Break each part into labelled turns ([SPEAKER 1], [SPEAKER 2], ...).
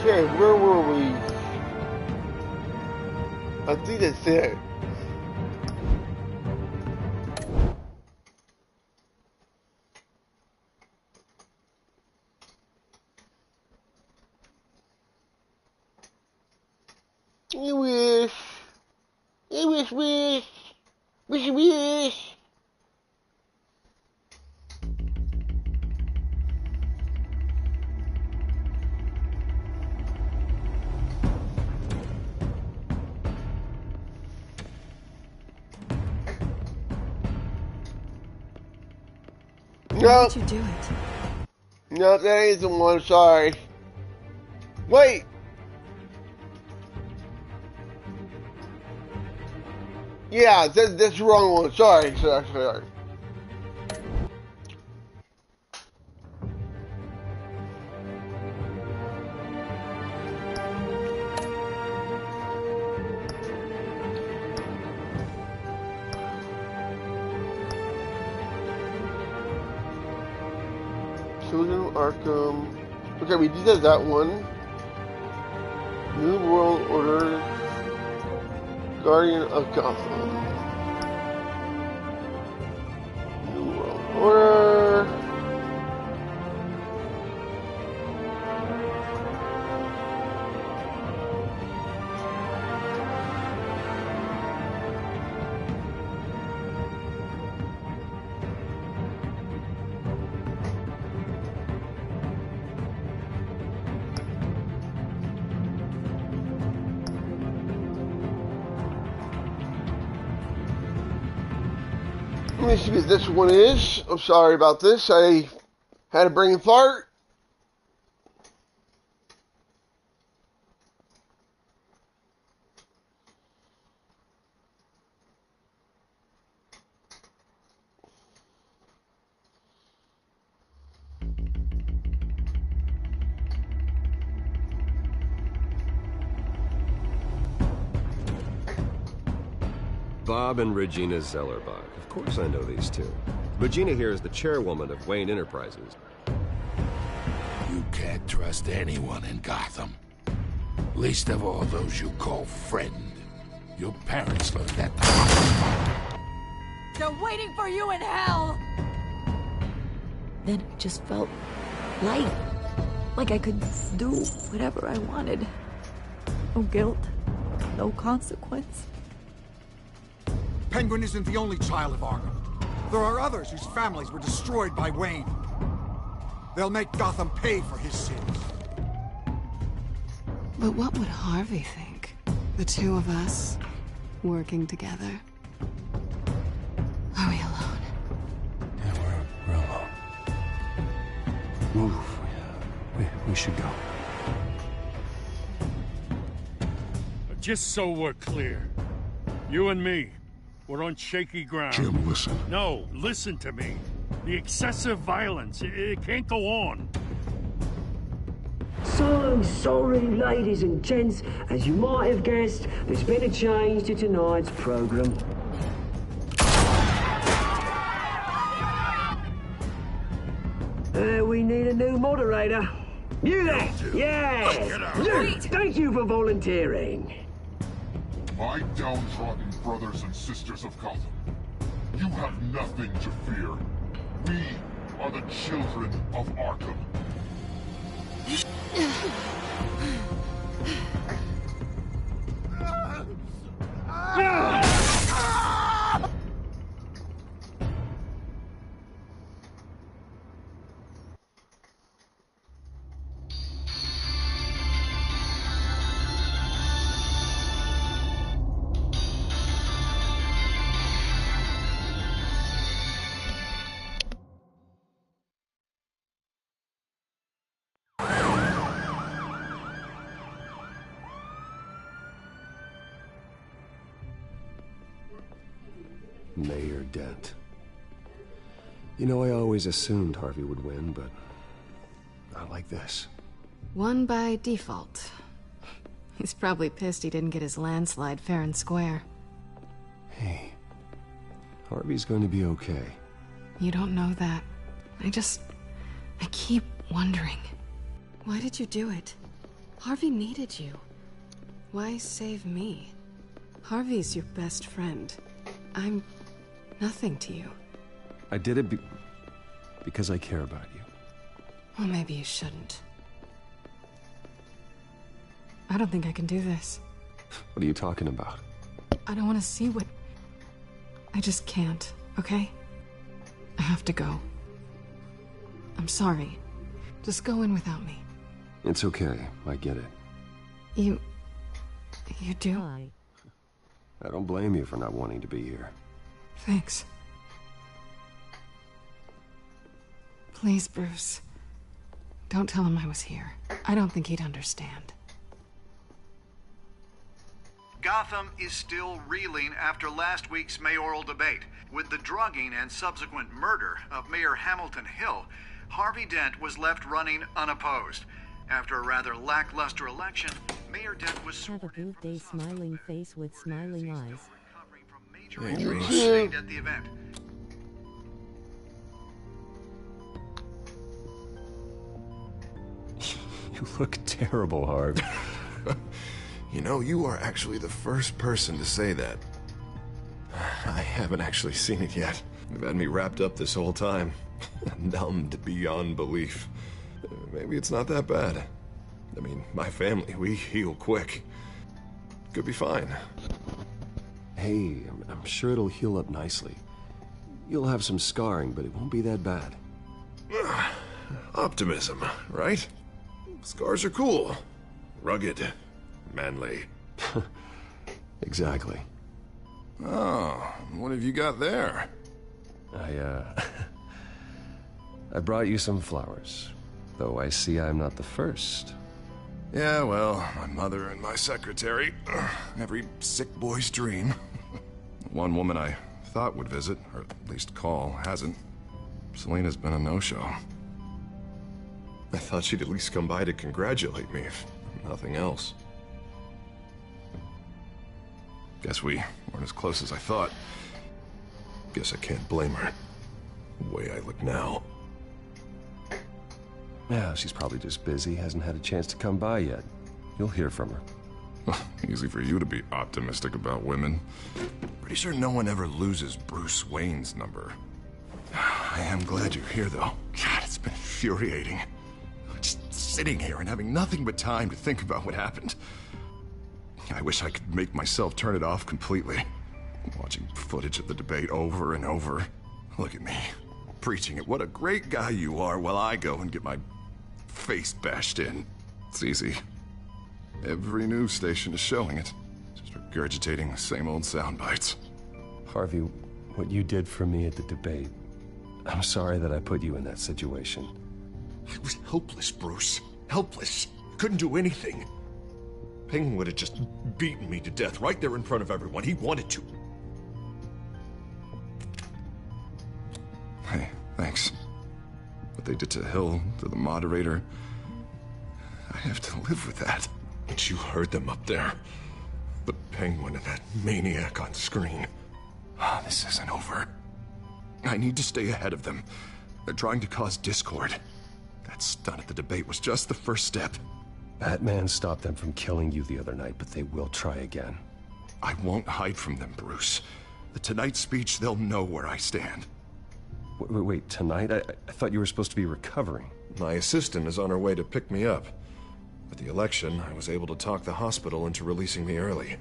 [SPEAKER 1] Okay, where were we? I think that's it. I wish. I wish. Wish.
[SPEAKER 2] Why did you do it?
[SPEAKER 1] No, that ain't the one, sorry. Wait! Yeah, that's the wrong one, sorry. Children of Arkham. Okay, we did that one. New World Order. Guardian of Gotham. New World Order. Let me see what this one is. I'm sorry about this. I had a brain fart.
[SPEAKER 3] Bob and Regina Zellerbach. Of course I know these two. Regina here is the chairwoman of Wayne Enterprises.
[SPEAKER 4] You can't trust anyone in Gotham. Least of all those you call friend. Your parents learned that the hard way.
[SPEAKER 5] They're waiting for you in hell!
[SPEAKER 6] Then it just felt light. Like I could do whatever I wanted. No guilt, no consequence.
[SPEAKER 7] Penguin isn't the only child of Arkham. There are others whose families were destroyed by Wayne. They'll make Gotham pay for his sins.
[SPEAKER 2] But what would Harvey think? The two of us, working together. Are we alone?
[SPEAKER 8] Yeah, we're alone. Move. We should go.
[SPEAKER 9] Just so we're clear, you and me, we're on shaky ground.
[SPEAKER 4] Jim, listen.
[SPEAKER 9] No, listen to me. The excessive violence, it can't go on.
[SPEAKER 10] So sorry, ladies and gents. As you might have guessed, there's been a change to tonight's program. We need a new moderator. You there? Yeah! Luke, thank you for volunteering.
[SPEAKER 11] My downtrodden brothers and sisters of Gotham, you have nothing to fear. We are the children of Arkham.
[SPEAKER 3] Mayor Dent. You know, I always assumed Harvey would win, but not like this.
[SPEAKER 2] Won by default. He's probably pissed he didn't get his landslide fair and square.
[SPEAKER 3] Hey, Harvey's going to be okay.
[SPEAKER 2] You don't know that. I keep wondering. Why did you do it? Harvey needed you. Why save me? Harvey's your best friend. I'm nothing to you.
[SPEAKER 8] I did it because I care about you.
[SPEAKER 2] Well, maybe you shouldn't. I don't think I can do this.
[SPEAKER 8] What are you talking about?
[SPEAKER 2] I don't want to see what... I just can't, okay? I have to go. I'm sorry. Just go in without me.
[SPEAKER 8] It's okay. I get it.
[SPEAKER 2] You do?
[SPEAKER 8] I don't blame you for not wanting to be here.
[SPEAKER 2] Thanks. Please, Bruce. Don't tell him I was here. I don't think he'd understand.
[SPEAKER 12] Gotham is still reeling after last week's mayoral debate. With the drugging and subsequent murder of Mayor Hamilton Hill, Harvey Dent was left running unopposed. After a rather lackluster election, Mayor Dent was
[SPEAKER 13] Have a good day, smiling face with smiling eyes.
[SPEAKER 12] Sustained at the event.
[SPEAKER 8] You look terrible, Harv.
[SPEAKER 14] You know, you are actually the first person to say that. I haven't actually seen it yet. You've had me wrapped up this whole time. Numbed beyond belief. Maybe it's not that bad. I mean, my family, we heal quick. Could be fine.
[SPEAKER 8] Hey, I'm sure it'll heal up nicely. You'll have some scarring, but it won't be that bad.
[SPEAKER 14] Optimism, right? Scars are cool. Rugged. Manly.
[SPEAKER 8] Exactly.
[SPEAKER 14] Oh, what have you got there?
[SPEAKER 8] I brought you some flowers. Though I see I'm not the first.
[SPEAKER 14] Yeah, well, my mother and my secretary. Every sick boy's dream. One woman I thought would visit, or at least call, hasn't. Selena's been a no-show. I thought she'd at least come by to congratulate me, if nothing else. Guess we weren't as close as I thought. Guess I can't blame her. The way I look now.
[SPEAKER 8] Yeah, she's probably just busy, hasn't had a chance to come by yet. You'll hear from her.
[SPEAKER 14] Easy for you to be optimistic about women. Pretty sure no one ever loses Bruce Wayne's number. I am glad you're here, though. God, it's been infuriating. Just sitting here and having nothing but time to think about what happened. I wish I could make myself turn it off completely. Watching footage of the debate over and over. Look at me, preaching at what a great guy you are while I go and get my face bashed in. It's easy. Every news station is showing it. Just regurgitating the same old sound bites.
[SPEAKER 8] Harvey, what you did for me at the debate, I'm sorry that I put you in that situation.
[SPEAKER 14] I was helpless, Bruce. Helpless. Couldn't do anything. Ping would have just beaten me to death right there in front of everyone. He wanted to. Hey, thanks. What they did to Hill, to the moderator, I have to live with that. But you heard them up there. The Penguin and that maniac on screen. This isn't over. I need to stay ahead of them. They're trying to cause discord. That stunt at the debate was just the first step.
[SPEAKER 8] Batman stopped them from killing you the other night, but they will try again.
[SPEAKER 14] I won't hide from them, Bruce. The Tonight speech, they'll know where I stand.
[SPEAKER 8] Wait, tonight? I thought you were supposed to be recovering.
[SPEAKER 14] My assistant is on her way to pick me up. With the election, I was able to talk the hospital into releasing me early.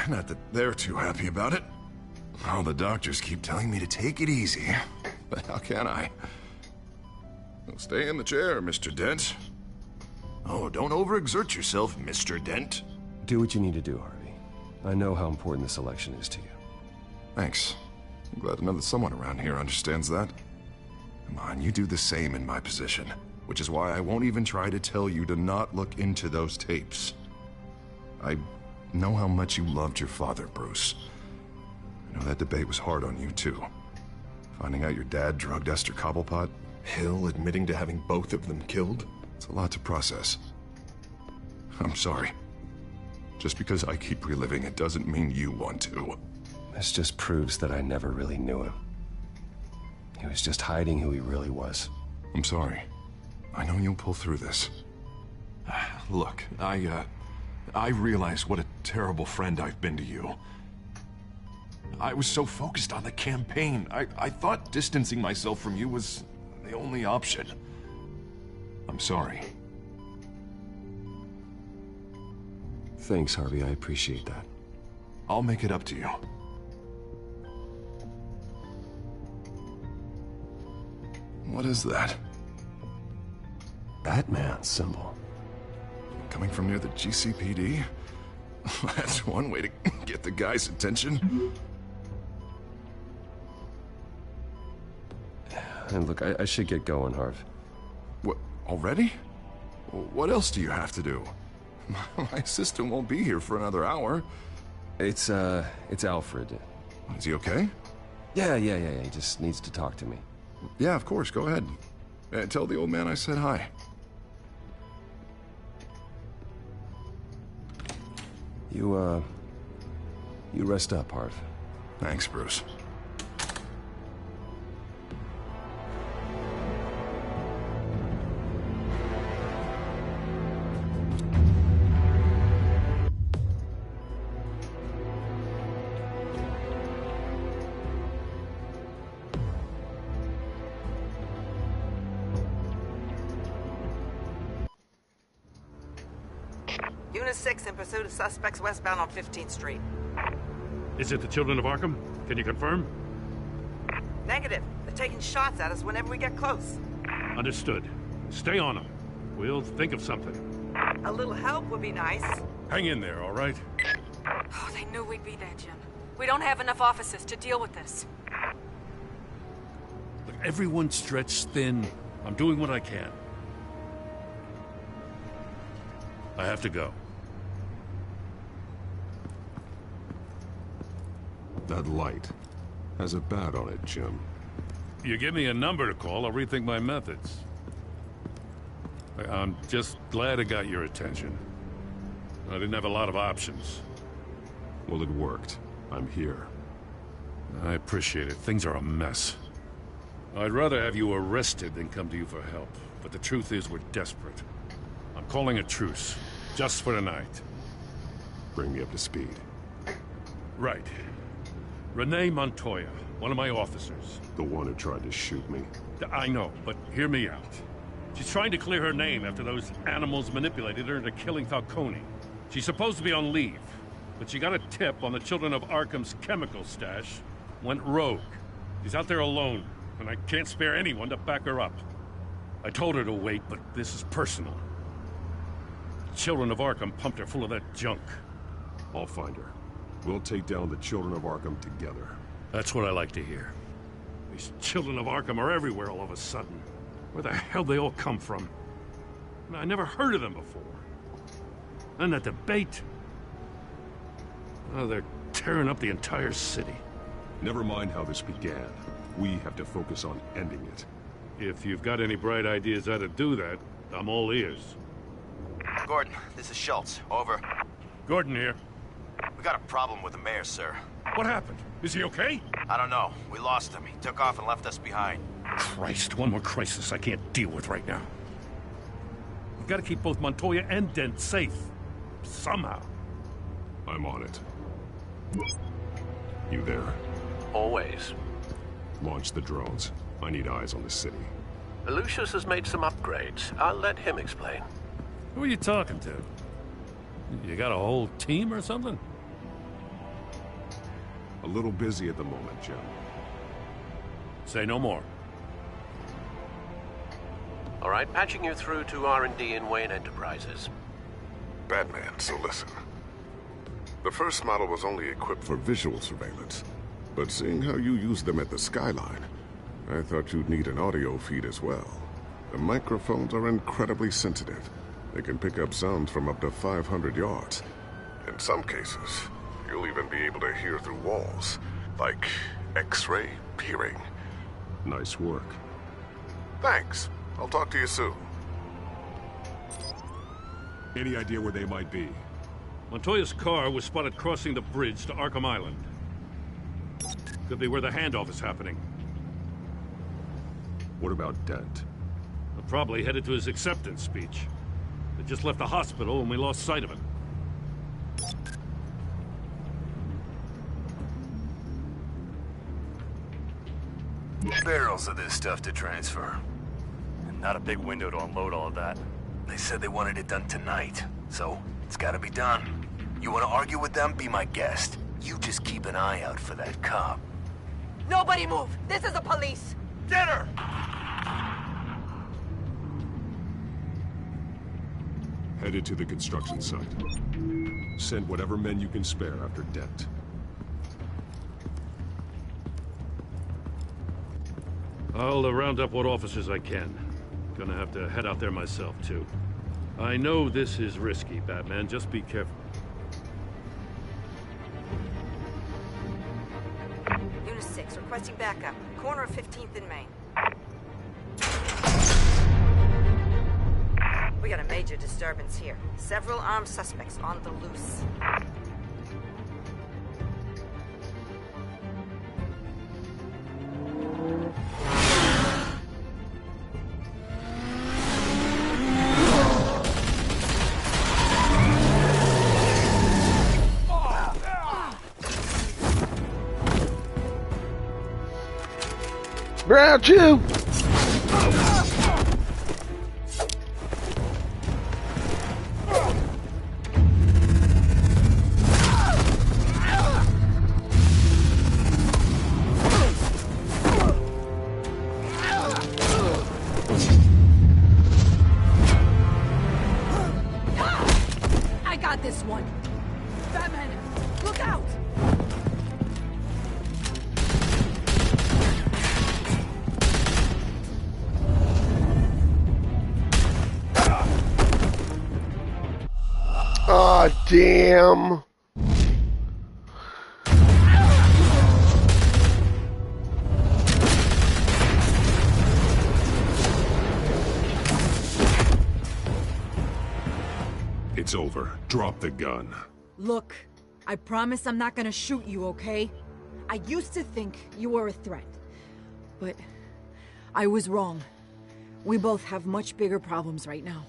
[SPEAKER 14] Not that they're too happy about it. All the doctors keep telling me to take it easy. But how can I? Well, stay in the chair, Mr. Dent. Oh, don't overexert yourself, Mr. Dent.
[SPEAKER 8] Do what you need to do, Harvey. I know how important this election is to you.
[SPEAKER 14] Thanks. I'm glad to know that someone around here understands that. Come on, you do the same in my position. Which is why I won't even try to tell you to not look into those tapes. I know how much you loved your father, Bruce. I know that debate was hard on you, too. Finding out your dad drugged Esther Cobblepot, Hill admitting to having both of them killed. It's a lot to process. I'm sorry. Just because I keep reliving it doesn't mean you want to.
[SPEAKER 8] This just proves that I never really knew him. He was just hiding who he really was.
[SPEAKER 14] I'm sorry. I know you'll pull through this. Look, I realize what a terrible friend I've been to you. I was so focused on the campaign. I thought distancing myself from you was the only option. I'm sorry.
[SPEAKER 8] Thanks, Harvey. I appreciate that.
[SPEAKER 14] I'll make it up to you. What is that?
[SPEAKER 8] Batman symbol.
[SPEAKER 14] Coming from near the GCPD? That's one way to get the guy's attention.
[SPEAKER 8] And look, I should get going, Harv.
[SPEAKER 14] What, already? What else do you have to do? My sister won't be here for another hour.
[SPEAKER 8] It's Alfred.
[SPEAKER 14] Is he okay?
[SPEAKER 8] Yeah, he just needs to talk to me.
[SPEAKER 14] Yeah, of course, go ahead. Tell the old man I said hi.
[SPEAKER 8] You rest up, Harv.
[SPEAKER 14] Thanks, Bruce.
[SPEAKER 15] Unit 6 in pursuit of suspects westbound on 15th Street.
[SPEAKER 9] Is it the Children of Arkham? Can you confirm?
[SPEAKER 15] Negative. They're taking shots at us whenever we get close.
[SPEAKER 9] Understood. Stay on them. We'll think of something.
[SPEAKER 15] A little help would be nice.
[SPEAKER 9] Hang in there, all right?
[SPEAKER 5] Oh, they knew we'd be there, Jim. We don't have enough officers to deal with this.
[SPEAKER 9] Look, everyone's stretched thin. I'm doing what I can. I have to go.
[SPEAKER 3] That light has a bat on it, Jim.
[SPEAKER 9] You give me a number to call, I'll rethink my methods. I'm just glad I got your attention. I didn't have a lot of options.
[SPEAKER 3] Well, it worked. I'm here.
[SPEAKER 9] I appreciate it. Things are a mess. I'd rather have you arrested than come to you for help. But the truth is, we're desperate. I'm calling a truce. Just for tonight.
[SPEAKER 3] Bring me up to speed.
[SPEAKER 9] Right. Renee Montoya, one of my officers.
[SPEAKER 3] The one who tried to shoot me.
[SPEAKER 9] I know, but hear me out. She's trying to clear her name after those animals manipulated her into killing Falcone. She's supposed to be on leave, but she got a tip on the Children of Arkham's chemical stash, went rogue. She's out there alone, and I can't spare anyone to back her up. I told her to wait, but this is personal. The Children of Arkham pumped her full of that junk.
[SPEAKER 3] I'll find her. We'll take down the Children of Arkham together.
[SPEAKER 9] That's what I like to hear. These Children of Arkham are everywhere all of a sudden. Where the hell they all come from? I never heard of them before. And that debate. Oh, they're tearing up the entire city.
[SPEAKER 3] Never mind how this began. We have to focus on ending it.
[SPEAKER 9] If you've got any bright ideas how to do that, I'm all ears.
[SPEAKER 16] Gordon, this is Schultz. Over.
[SPEAKER 9] Gordon here.
[SPEAKER 16] We got a problem with the mayor, sir.
[SPEAKER 9] What happened? Is he okay?
[SPEAKER 16] I don't know. We lost him. He took off and left us behind.
[SPEAKER 9] Christ, one more crisis I can't deal with right now. We've got to keep both Montoya and Dent safe. Somehow.
[SPEAKER 3] I'm on it. You there?
[SPEAKER 17] Always.
[SPEAKER 3] Launch the drones. I need eyes on the city.
[SPEAKER 17] Lucius has made some upgrades. I'll let him explain.
[SPEAKER 9] Who are you talking to? You got a whole team or something?
[SPEAKER 3] A little busy at the moment, Jim.
[SPEAKER 9] Say no more.
[SPEAKER 17] All right, patching you through to R&D in Wayne Enterprises.
[SPEAKER 18] Batman, so listen. The first model was only equipped for visual surveillance, but seeing how you use them at the Skyline, I thought you'd need an audio feed as well. The microphones are incredibly sensitive. They can pick up sounds from up to 500 yards. In some cases, you'll even be able to hear through walls, like X-ray peering.
[SPEAKER 3] Nice work.
[SPEAKER 18] Thanks. I'll talk to you soon.
[SPEAKER 3] Any idea where they might be?
[SPEAKER 9] Montoya's car was spotted crossing the bridge to Arkham Island. Could be where the handoff is happening.
[SPEAKER 3] What about Dent?
[SPEAKER 9] They're probably headed to his acceptance speech. The just left the hospital and we lost sight of it.
[SPEAKER 19] Barrels of this stuff to transfer. And not a big window to unload all of that. They said they wanted it done tonight, so it's gotta be done. You wanna argue with them? Be my guest. You just keep an eye out for that cop.
[SPEAKER 5] Nobody move! This is the police!
[SPEAKER 19] Get her!
[SPEAKER 8] Headed to the construction site. Send whatever men you can spare after Dent.
[SPEAKER 9] I'll round up what officers I can. Gonna have to head out there myself, too. I know this is risky, Batman. Just be careful.
[SPEAKER 5] Unit 6, requesting backup. Corner of 15th and Main. We got a major disturbance here. Several armed suspects on the loose.
[SPEAKER 1] Ground you!
[SPEAKER 6] I got this one. Batman, look out!
[SPEAKER 1] Aw, damn.
[SPEAKER 8] It's over. Drop the gun.
[SPEAKER 6] Look, I promise I'm not gonna shoot you, okay? I used to think you were a threat, but I was wrong. We both have much bigger problems right now.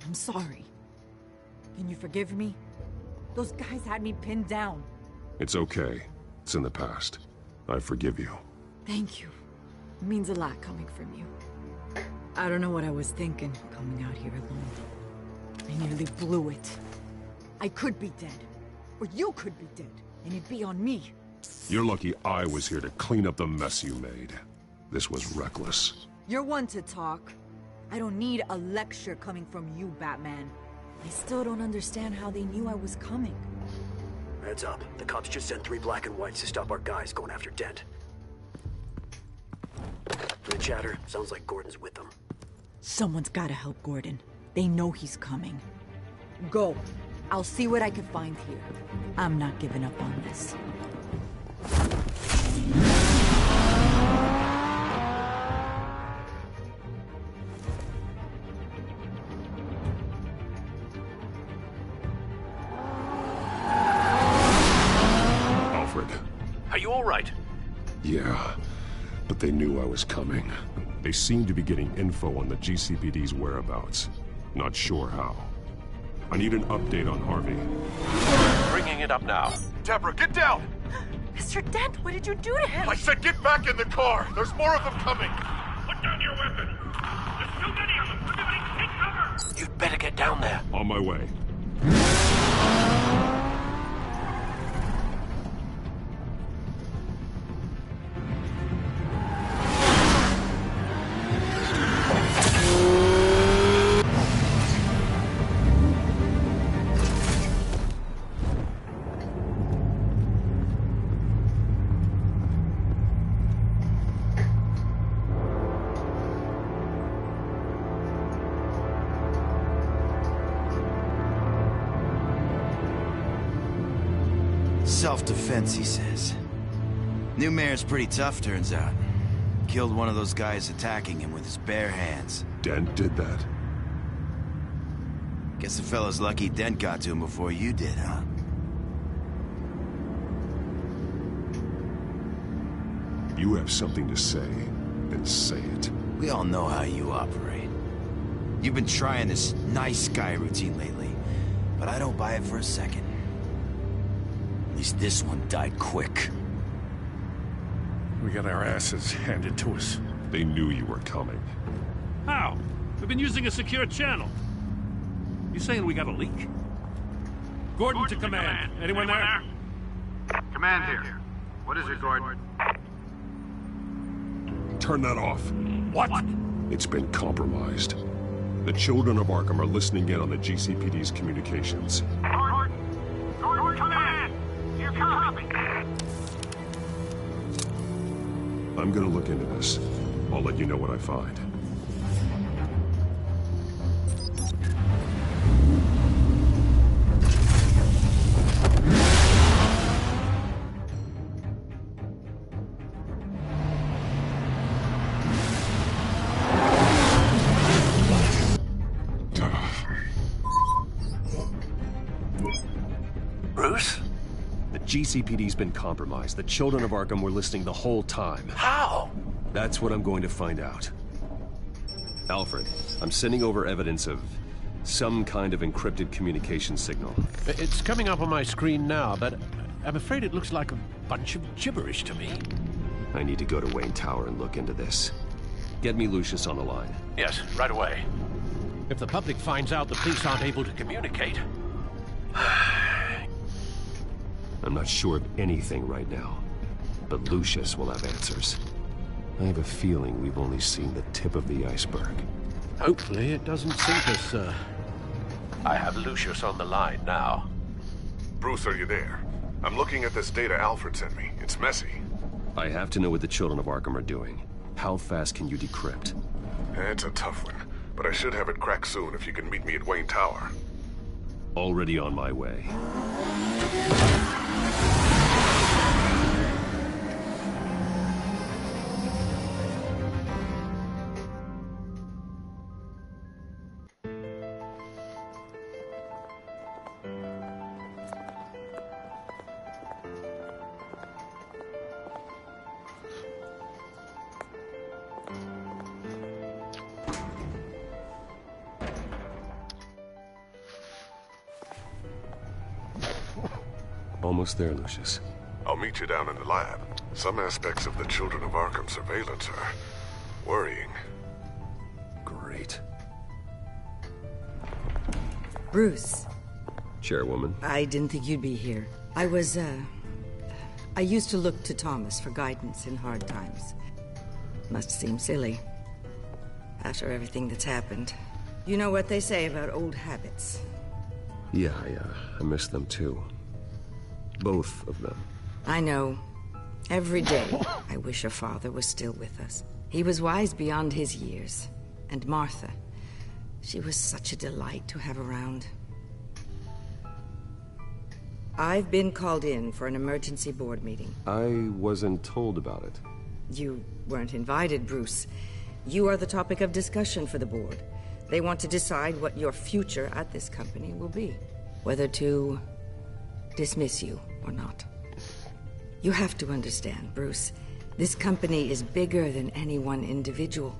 [SPEAKER 6] I'm sorry. Can you forgive me? Those guys had me pinned down.
[SPEAKER 8] It's okay. It's in the past. I forgive you.
[SPEAKER 6] Thank you. It means a lot coming from you. I don't know what I was thinking, coming out here alone. I nearly blew it. I could be dead. Or you could be dead. And it'd be on me.
[SPEAKER 8] You're lucky I was here to clean up the mess you made. This was reckless.
[SPEAKER 6] You're one to talk. I don't need a lecture coming from you, Batman. I still don't understand how they knew I was coming.
[SPEAKER 20] Heads up. The cops just sent 3 black and whites to stop our guys going after Dent. From the chatter, sounds like Gordon's with them.
[SPEAKER 6] Someone's gotta help Gordon. They know he's coming. Go. I'll see what I can find here. I'm not giving up on this.
[SPEAKER 8] Alfred.
[SPEAKER 19] Are you all right?
[SPEAKER 8] Yeah, but they knew I was coming. They seemed to be getting info on the GCPD's whereabouts. Not sure how. I need an update on Harvey.
[SPEAKER 17] Bringing it up now.
[SPEAKER 19] Deborah, get down!
[SPEAKER 5] Mr. Dent, what did you do to him?
[SPEAKER 19] I said get back in the car! There's more of them coming!
[SPEAKER 9] Put down your weapon! There's too many of them! Everybody take cover!
[SPEAKER 17] You'd better get down there.
[SPEAKER 8] On my way.
[SPEAKER 21] Self-defense, he says. New mayor's pretty tough, turns out. Killed one of those guys attacking him with his bare hands.
[SPEAKER 8] Dent did that?
[SPEAKER 21] Guess the fella's lucky Dent got to him before you did, huh?
[SPEAKER 8] You have something to say, then say it.
[SPEAKER 21] We all know how you operate. You've been trying this nice guy routine lately, but I don't buy it for a second. At least this one died quick.
[SPEAKER 9] We got our asses handed to us.
[SPEAKER 8] They knew you were coming.
[SPEAKER 9] How? We've been using a secure channel. You saying we got a leak? Gordon to command. Anyone there?
[SPEAKER 12] Command here. What is it, Gordon?
[SPEAKER 8] Turn that off.
[SPEAKER 9] What?
[SPEAKER 8] It's been compromised. The children of Arkham are listening in on the GCPD's communications.
[SPEAKER 11] Gordon, command! You copy?
[SPEAKER 8] I'm gonna look into this. I'll let you know what I find.
[SPEAKER 19] Bruce?
[SPEAKER 3] The GCPD's been compromised. The children of Arkham were listening the whole time.
[SPEAKER 19] How?
[SPEAKER 3] That's what I'm going to find out. Alfred, I'm sending over evidence of some kind of encrypted communication signal.
[SPEAKER 17] It's coming up on my screen now, but I'm afraid it looks like a bunch of gibberish to me.
[SPEAKER 3] I need to go to Wayne Tower and look into this. Get me Lucius on the line.
[SPEAKER 17] Yes, right away. If the public finds out the police aren't able to communicate...
[SPEAKER 3] I'm not sure of anything right now, but Lucius will have answers. I have a feeling we've only seen the tip of the iceberg.
[SPEAKER 17] Hopefully it doesn't sink us, sir. I have Lucius on the line now.
[SPEAKER 18] Bruce, are you there? I'm looking at this data Alfred sent me. It's messy.
[SPEAKER 3] I have to know what the children of Arkham are doing. How fast can you decrypt?
[SPEAKER 18] It's a tough one, but I should have it cracked soon if you can meet me at Wayne Tower.
[SPEAKER 3] Already on my way. Almost there, Lucius.
[SPEAKER 18] I'll meet you down in the lab. Some aspects of the Children of Arkham surveillance are worrying.
[SPEAKER 3] Great.
[SPEAKER 7] Bruce.
[SPEAKER 3] Chairwoman.
[SPEAKER 7] I didn't think you'd be here. I used to look to Thomas for guidance in hard times. Must seem silly. After everything that's happened. You know what they say about old habits.
[SPEAKER 3] Yeah, I miss them too. Both of them.
[SPEAKER 7] I know. Every day, I wish your father was still with us. He was wise beyond his years. And Martha, she was such a delight to have around. I've been called in for an emergency board meeting.
[SPEAKER 3] I wasn't told about it.
[SPEAKER 7] You weren't invited, Bruce. You are the topic of discussion for the board. They want to decide what your future at this company will be. Whether to dismiss you or not. You have to understand, Bruce. This company is bigger than any one individual.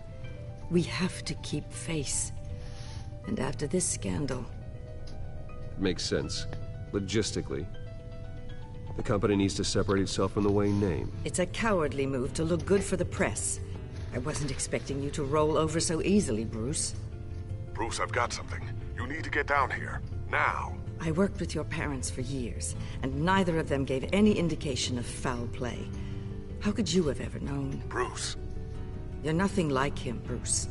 [SPEAKER 7] We have to keep face. And after this scandal...
[SPEAKER 3] Makes sense. Logistically. The company needs to separate itself from the Wayne name.
[SPEAKER 7] It's a cowardly move to look good for the press. I wasn't expecting you to roll over so easily, Bruce.
[SPEAKER 18] Bruce, I've got something. You need to get down here. Now.
[SPEAKER 7] I worked with your parents for years, and neither of them gave any indication of foul play. How could you have ever known?
[SPEAKER 18] Bruce.
[SPEAKER 7] You're nothing like him, Bruce.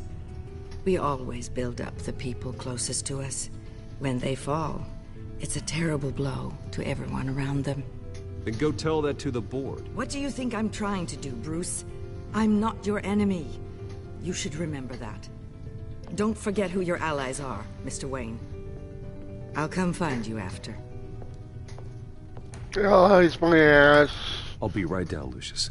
[SPEAKER 7] We always build up the people closest to us. When they fall, it's a terrible blow to everyone around them.
[SPEAKER 3] Then go tell that to the board.
[SPEAKER 7] What do you think I'm trying to do, Bruce? I'm not your enemy. You should remember that. Don't forget who your allies are, Mr. Wayne. I'll come find you after.
[SPEAKER 1] Oh, he's my ass.
[SPEAKER 3] I'll be right down, Lucius.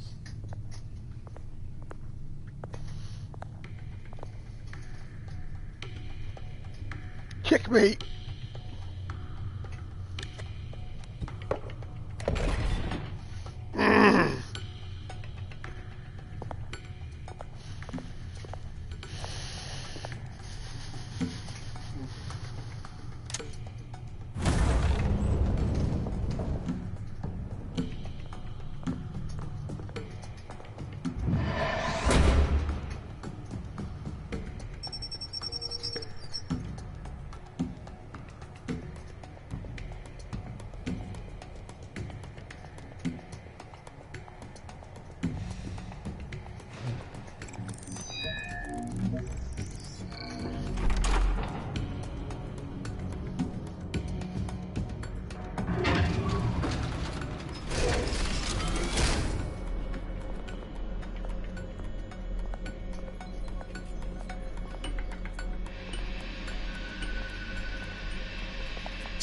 [SPEAKER 1] Checkmate.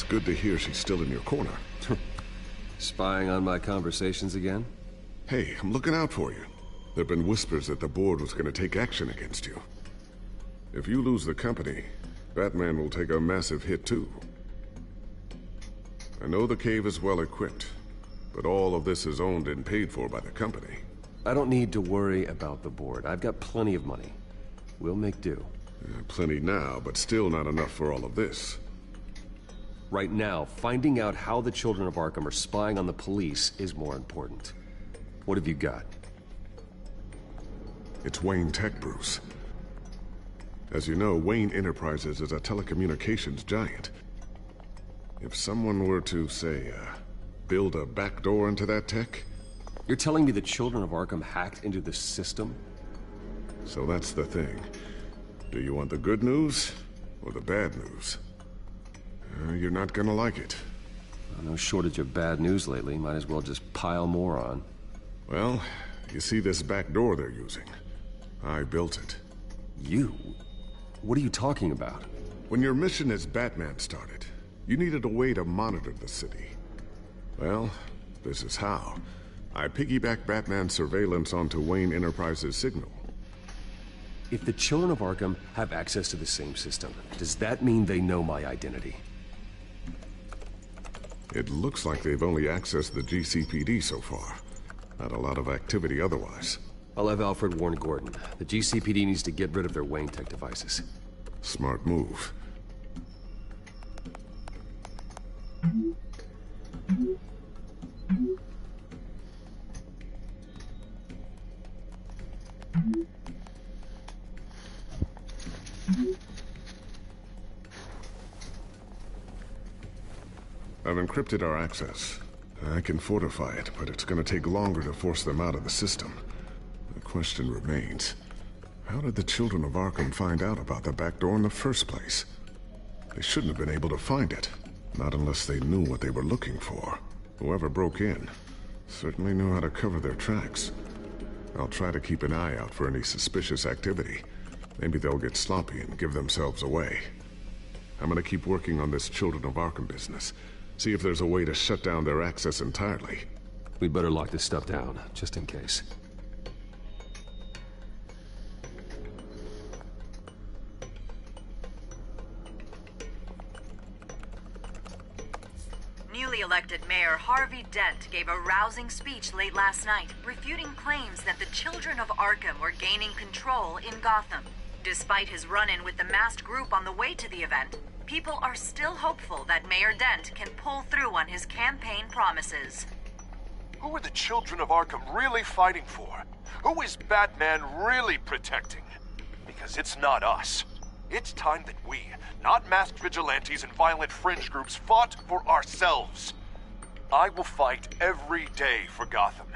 [SPEAKER 18] It's good to hear she's still in your corner.
[SPEAKER 3] Spying on my conversations again?
[SPEAKER 18] Hey, I'm looking out for you. There've been whispers that the board was going to take action against you. If you lose the company, Batman will take a massive hit too. I know the cave is well equipped, but all of this is owned and paid for by the company.
[SPEAKER 3] I don't need to worry about the board. I've got plenty of money. We'll make do.
[SPEAKER 18] Plenty now, but still not enough for all of this.
[SPEAKER 3] Right now, finding out how the children of Arkham are spying on the police is more important. What have you got?
[SPEAKER 18] It's Wayne Tech, Bruce. As you know, Wayne Enterprises is a telecommunications giant. If someone were to, say, build a backdoor into that tech...
[SPEAKER 3] You're telling me the children of Arkham hacked into the system?
[SPEAKER 18] So that's the thing. Do you want the good news or the bad news? You're not gonna like it.
[SPEAKER 3] No shortage of bad news lately. Might as well just pile more on.
[SPEAKER 18] Well, you see this back door they're using? I built it.
[SPEAKER 3] You? What are you talking about?
[SPEAKER 18] When your mission as Batman started, you needed a way to monitor the city. Well, this is how. I piggybacked Batman's surveillance onto Wayne Enterprises' signal.
[SPEAKER 3] If the children of Arkham have access to the same system, does that mean they know my identity?
[SPEAKER 18] It looks like they've only accessed the GCPD so far. Not a lot of activity otherwise.
[SPEAKER 3] I'll have Alfred warn Gordon. The GCPD needs to get rid of their Wayne Tech devices.
[SPEAKER 18] Smart move. I've encrypted our access. I can fortify it, but it's going to take longer to force them out of the system. The question remains, how did the children of Arkham find out about the back door in the first place? They shouldn't have been able to find it, not unless they knew what they were looking for. Whoever broke in certainly knew how to cover their tracks. I'll try to keep an eye out for any suspicious activity. Maybe they'll get sloppy and give themselves away. I'm gonna keep working on this Children of Arkham business. See if there's a way to shut down their access entirely.
[SPEAKER 3] We'd better lock this stuff down, just in case.
[SPEAKER 4] Newly elected Mayor Harvey Dent gave a rousing speech late last night, refuting claims that the children of Arkham were gaining control in Gotham. Despite his run-in with the masked group on the way to the event, people are still hopeful that Mayor Dent can pull through on his campaign promises.
[SPEAKER 22] Who are the children of Arkham really fighting for? Who is Batman really protecting? Because it's not us. It's time that we, not masked vigilantes and violent fringe groups, fought for ourselves. I will fight every day for Gotham.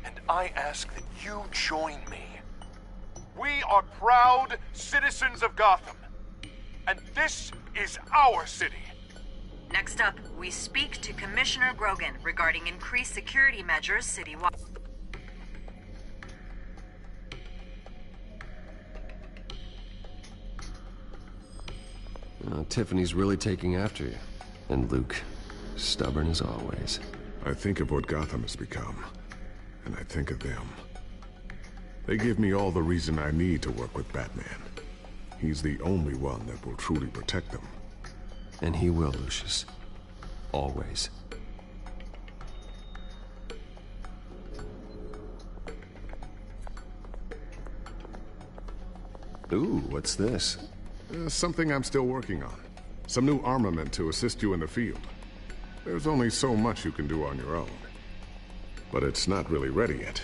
[SPEAKER 22] And I ask that you join me. We are proud citizens of Gotham. And this is our city.
[SPEAKER 4] Next up, we speak to Commissioner Grogan regarding increased security measures citywide.
[SPEAKER 3] Tiffany's really taking after you. And Luke, stubborn as always.
[SPEAKER 18] I think of what Gotham has become, and I think of them. They give me all the reason I need to work with Batman. He's the only one that will truly protect them.
[SPEAKER 3] And he will, Lucius. Always. Ooh, what's this?
[SPEAKER 18] Something I'm still working on. Some new armament to assist you in the field. There's only so much you can do on your own. But it's not really ready yet.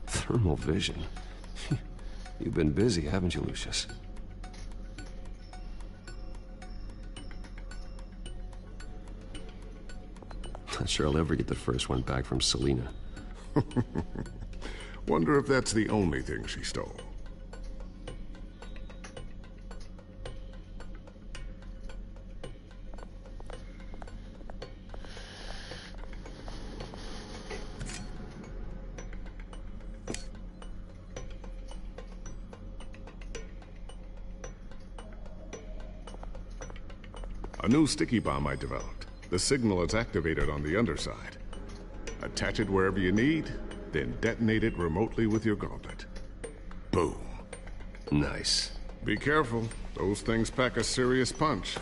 [SPEAKER 3] Thermal vision. You've been busy, haven't you, Lucius? Not sure I'll ever get the first one back from Selina.
[SPEAKER 18] Wonder if that's the only thing she stole. A new sticky bomb I developed. The signal is activated on the underside. Attach it wherever you need, then detonate it remotely with your gauntlet. Boom.
[SPEAKER 3] Nice.
[SPEAKER 18] Be careful. Those things pack a serious punch.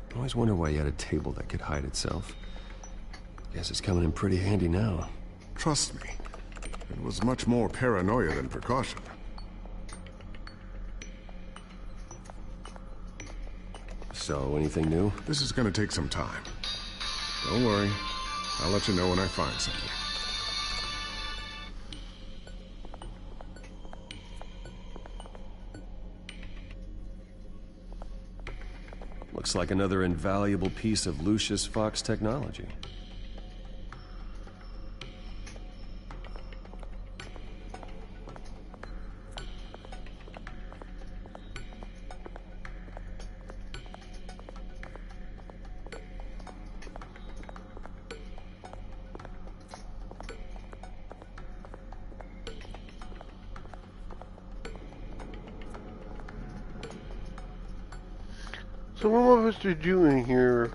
[SPEAKER 3] I always wonder why you had a table that could hide itself. Guess it's coming in pretty handy now.
[SPEAKER 18] Trust me, it was much more paranoia than precaution.
[SPEAKER 3] So, anything new?
[SPEAKER 18] This is gonna take some time. Don't worry, I'll let you know when I find something.
[SPEAKER 3] Looks like another invaluable piece of Lucius Fox technology.
[SPEAKER 1] So what am I supposed to do in here?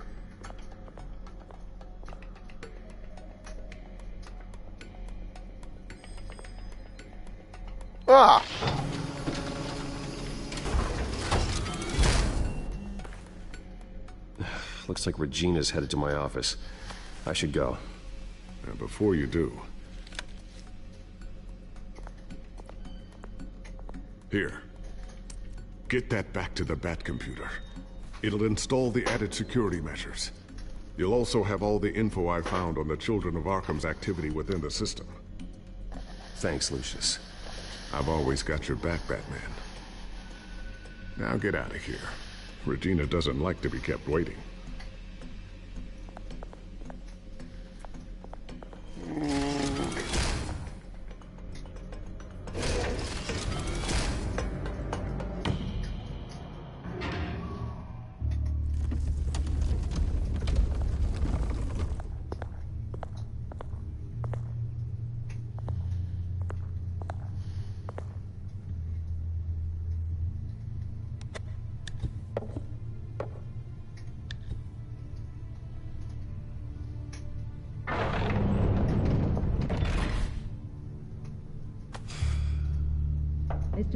[SPEAKER 1] Ah!
[SPEAKER 3] Looks like Regina's headed to my office. I should go.
[SPEAKER 18] And before you do... Here. Get that back to the Bat computer. It'll install the added security measures. You'll also have all the info I found on the Children of Arkham's activity within the system.
[SPEAKER 3] Thanks, Lucius.
[SPEAKER 18] I've always got your back, Batman. Now get out of here. Regina doesn't like to be kept waiting.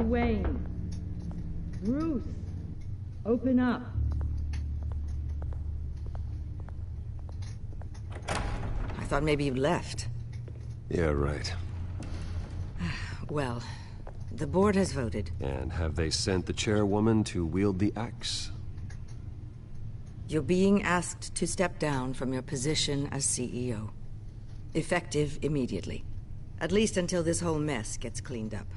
[SPEAKER 7] Mr. Wayne. Bruce. Open up. I thought maybe you left.
[SPEAKER 3] Yeah, right.
[SPEAKER 7] Well, the board has voted.
[SPEAKER 3] And have they sent the chairwoman to wield the axe?
[SPEAKER 7] You're being asked to step down from your position as CEO. Effective immediately. At least until this whole mess gets cleaned up.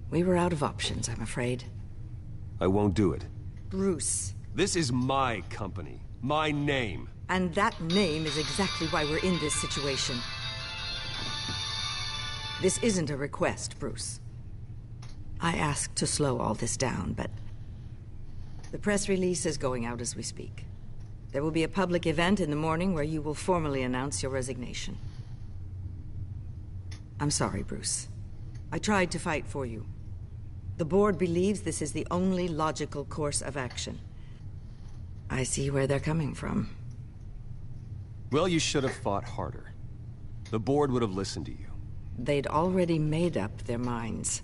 [SPEAKER 7] We were out of options, I'm afraid.
[SPEAKER 3] I won't do it.
[SPEAKER 7] Bruce.
[SPEAKER 3] This is my company. My name.
[SPEAKER 7] And that name is exactly why we're in this situation. This isn't a request, Bruce. I asked to slow all this down, but... the press release is going out as we speak. There will be a public event in the morning where you will formally announce your resignation. I'm sorry, Bruce. I tried to fight for you. The board believes this is the only logical course of action. I see where they're coming from.
[SPEAKER 3] Well, you should have fought harder. The board would have listened to you.
[SPEAKER 7] They'd already made up their minds.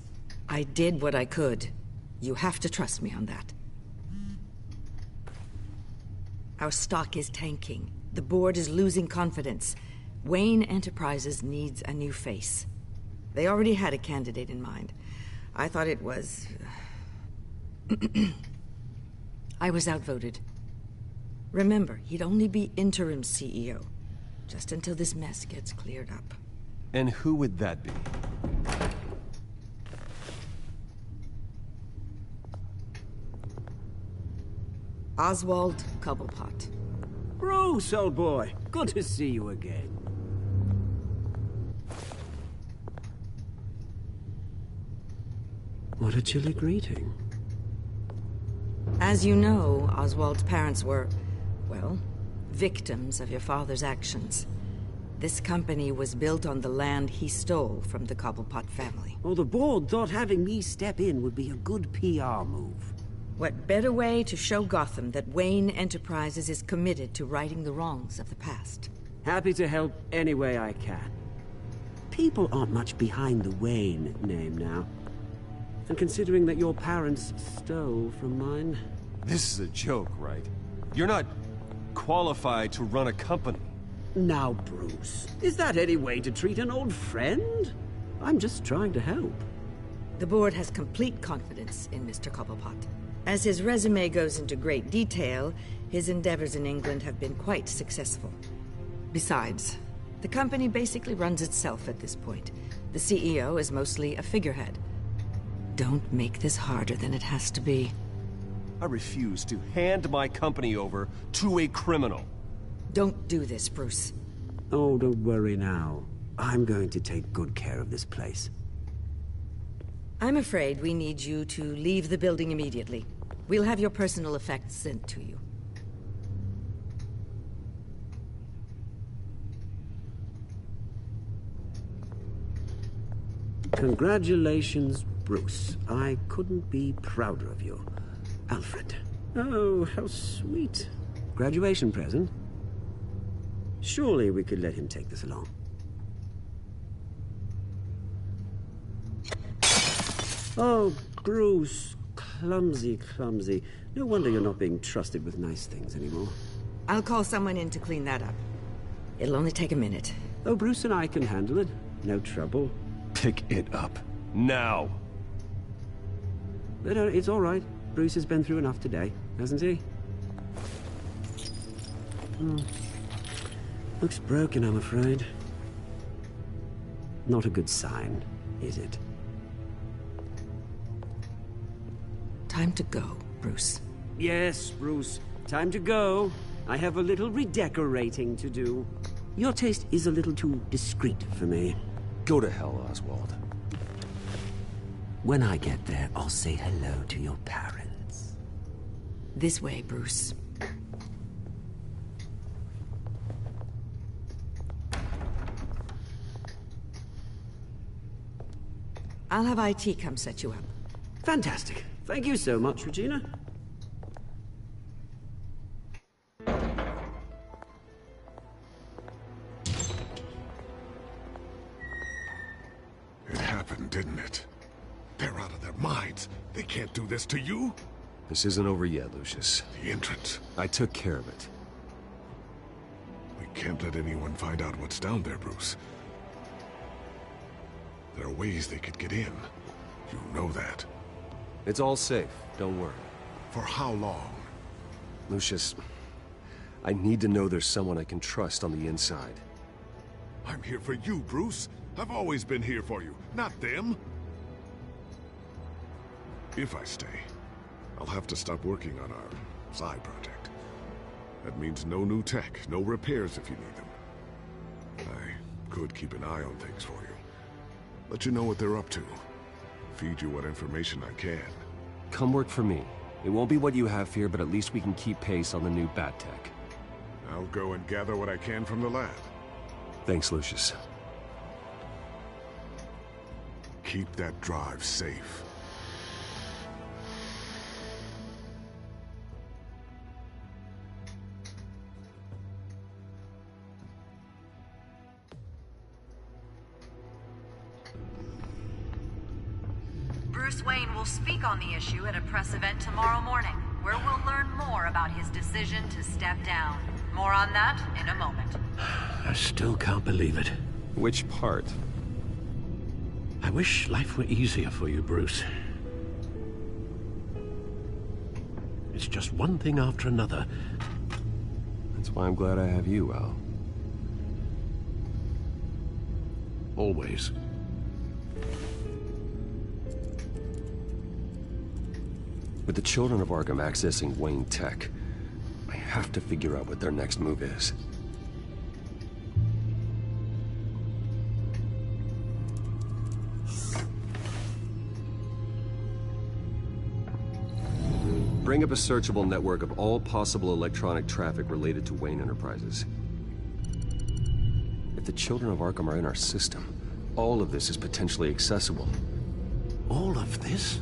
[SPEAKER 7] I did what I could. You have to trust me on that. Our stock is tanking. The board is losing confidence. Wayne Enterprises needs a new face. They already had a candidate in mind. I thought it was... I was outvoted. Remember, he'd only be interim CEO. Just until this mess gets cleared up.
[SPEAKER 3] And who would that be?
[SPEAKER 7] Oswald Cobblepot.
[SPEAKER 20] Bruce, old boy. Good to see you again. What a chilly greeting.
[SPEAKER 7] As you know, Oswald's parents were, well, victims of your father's actions. This company was built on the land he stole from the Cobblepot family.
[SPEAKER 2] Well, the board thought having me step in would be a good PR move.
[SPEAKER 7] What better way to show Gotham that Wayne Enterprises is committed to righting the wrongs of the past?
[SPEAKER 2] Happy to help any way I can. People aren't much behind the Wayne name now. And considering that your parents stole from mine...
[SPEAKER 3] This is a joke, right? You're not qualified to run a company.
[SPEAKER 2] Now, Bruce, is that any way to treat an old friend? I'm just trying to help.
[SPEAKER 7] The board has complete confidence in Mr. Cobblepot. As his resume goes into great detail, his endeavors in England have been quite successful. Besides, the company basically runs itself at this point. The CEO is mostly a figurehead. Don't make this harder than it has to be.
[SPEAKER 3] I refuse to hand my company over to a criminal.
[SPEAKER 7] Don't do this, Bruce.
[SPEAKER 2] Oh, don't worry now. I'm going to take good care of this place.
[SPEAKER 7] I'm afraid we need you to leave the building immediately. We'll have your personal effects sent to you.
[SPEAKER 2] Congratulations, Bruce. I couldn't be prouder of you. Alfred. Oh, how sweet. Graduation present? Surely we could let him take this along. Oh, Bruce. Clumsy, clumsy. No wonder you're not being trusted with nice things anymore.
[SPEAKER 7] I'll call someone in to clean that up. It'll only take a minute.
[SPEAKER 2] Oh, Bruce and I can handle it. No trouble.
[SPEAKER 3] Pick it up. Now!
[SPEAKER 2] But it's all right. Bruce has been through enough today, hasn't he? Looks broken, I'm afraid. Not a good sign, is it?
[SPEAKER 7] Time to go, Bruce.
[SPEAKER 2] Yes, Bruce. Time to go. I have a little redecorating to do. Your taste is a little too discreet for me.
[SPEAKER 3] Go to hell, Oswald.
[SPEAKER 2] When I get there, I'll say hello to your parents.
[SPEAKER 7] This way, Bruce. I'll have IT come set you up.
[SPEAKER 2] Fantastic. Thank you so much, Regina.
[SPEAKER 18] It happened, didn't it? They're out of their minds. They can't do this to you.
[SPEAKER 3] This isn't over yet, Lucius.
[SPEAKER 18] The entrance.
[SPEAKER 3] I took care of it.
[SPEAKER 18] We can't let anyone find out what's down there, Bruce. There are ways they could get in. You know that.
[SPEAKER 3] It's all safe. Don't worry.
[SPEAKER 18] For how long?
[SPEAKER 3] Lucius, I need to know there's someone I can trust on the inside.
[SPEAKER 18] I'm here for you, Bruce. I've always been here for you, not them. If I stay, I'll have to stop working on our side project. That means no new tech, no repairs if you need them. I could keep an eye on things for you. Let you know what they're up to. Feed you what information I can.
[SPEAKER 3] Come work for me. It won't be what you have here, but at least we can keep pace on the new bat tech.
[SPEAKER 18] I'll go and gather what I can from the lab.
[SPEAKER 3] Thanks, Lucius.
[SPEAKER 18] Keep that drive safe.
[SPEAKER 4] Bruce Wayne will speak on the issue at a press event tomorrow morning, where we'll learn more about his decision to step down. More on that in a moment.
[SPEAKER 17] I still can't believe it.
[SPEAKER 3] Which part?
[SPEAKER 17] I wish life were easier for you, Bruce. It's just one thing after another.
[SPEAKER 3] That's why I'm glad I have you, Al.
[SPEAKER 17] Always.
[SPEAKER 3] With the children of Arkham accessing Wayne Tech, I have to figure out what their next move is. Bring up a searchable network of all possible electronic traffic related to Wayne Enterprises. If the children of Arkham are in our system, all of this is potentially accessible.
[SPEAKER 17] All of this?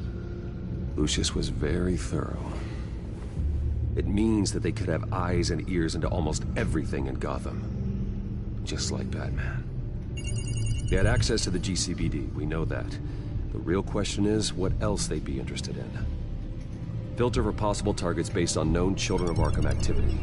[SPEAKER 3] Lucius was very thorough. It means that they could have eyes and ears into almost everything in Gotham. Just like Batman. They had access to the GCPD, we know that. The real question is, what else they'd be interested in. Filter for possible targets based on known Children of Arkham activity.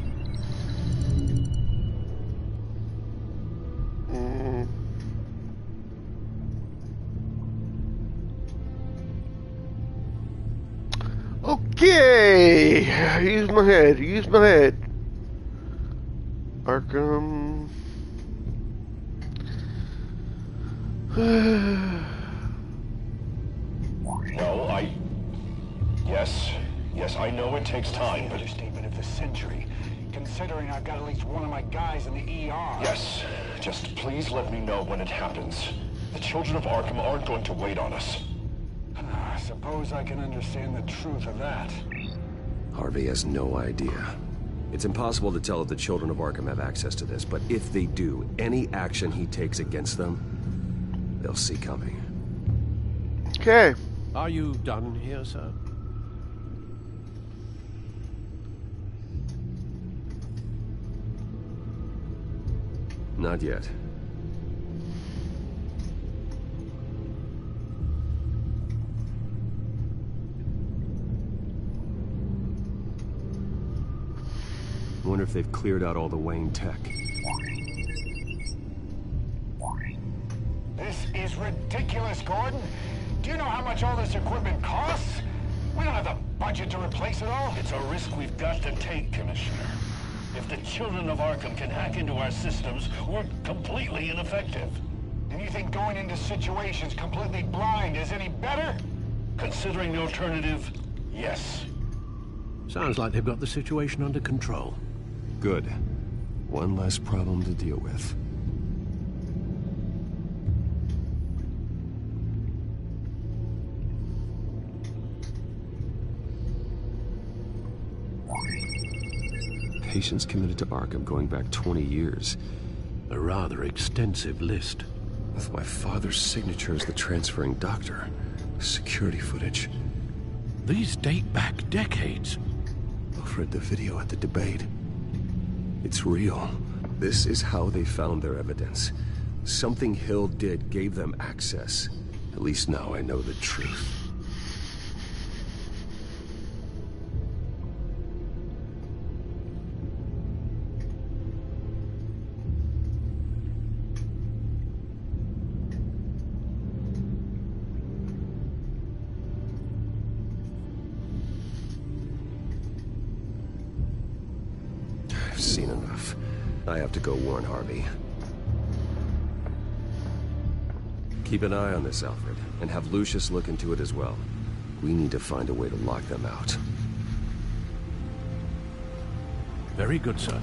[SPEAKER 1] Okay, use my head. Arkham.
[SPEAKER 19] No, Yes, I know it takes time, but...
[SPEAKER 10] Understatement of the century, considering I've got at least one of my guys in the ER.
[SPEAKER 19] Yes, just please let me know when it happens. The children of Arkham aren't going to wait on us.
[SPEAKER 10] I suppose I can understand the truth of that.
[SPEAKER 3] Harvey has no idea. It's impossible to tell if the children of Arkham have access to this, but if they do, any action he takes against them, they'll see coming.
[SPEAKER 1] Okay.
[SPEAKER 17] Are you done here, sir?
[SPEAKER 3] Not yet. I wonder if they've cleared out all the Wayne tech.
[SPEAKER 10] This is ridiculous, Gordon. Do you know how much all this equipment costs? We don't have the budget to replace it all.
[SPEAKER 19] It's a risk we've got to take, Commissioner. If the children of Arkham can hack into our systems, we're completely ineffective.
[SPEAKER 10] And you think going into situations completely blind is any better?
[SPEAKER 19] Considering the alternative, yes.
[SPEAKER 17] Sounds like they've got the situation under control.
[SPEAKER 3] Good. One less problem to deal with. Patients committed to Arkham going back 20 years.
[SPEAKER 17] A rather extensive list.
[SPEAKER 3] With my father's signature as the transferring doctor. Security footage.
[SPEAKER 17] These date back decades.
[SPEAKER 3] I've read the video at the debate. It's real. This is how they found their evidence. Something Hill did gave them access. At least now I know the truth. I've seen enough. I have to go warn Harvey. Keep an eye on this, Alfred, and have Lucius look into it as well. We need to find a way to lock them out.
[SPEAKER 17] Very good, sir.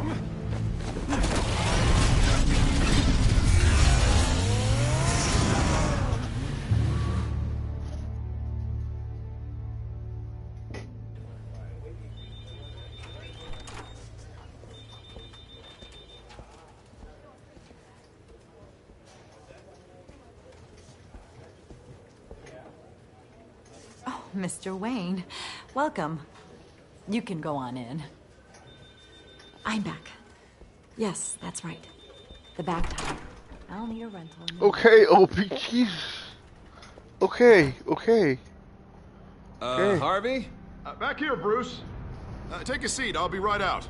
[SPEAKER 4] Mr. Wayne, welcome. You can go on in. I'm back. Yes, that's right. The back tire. I'll need a rental.
[SPEAKER 1] Okay, OPG. Okay.
[SPEAKER 14] Harvey? Back here, Bruce. Take a seat. I'll be right out.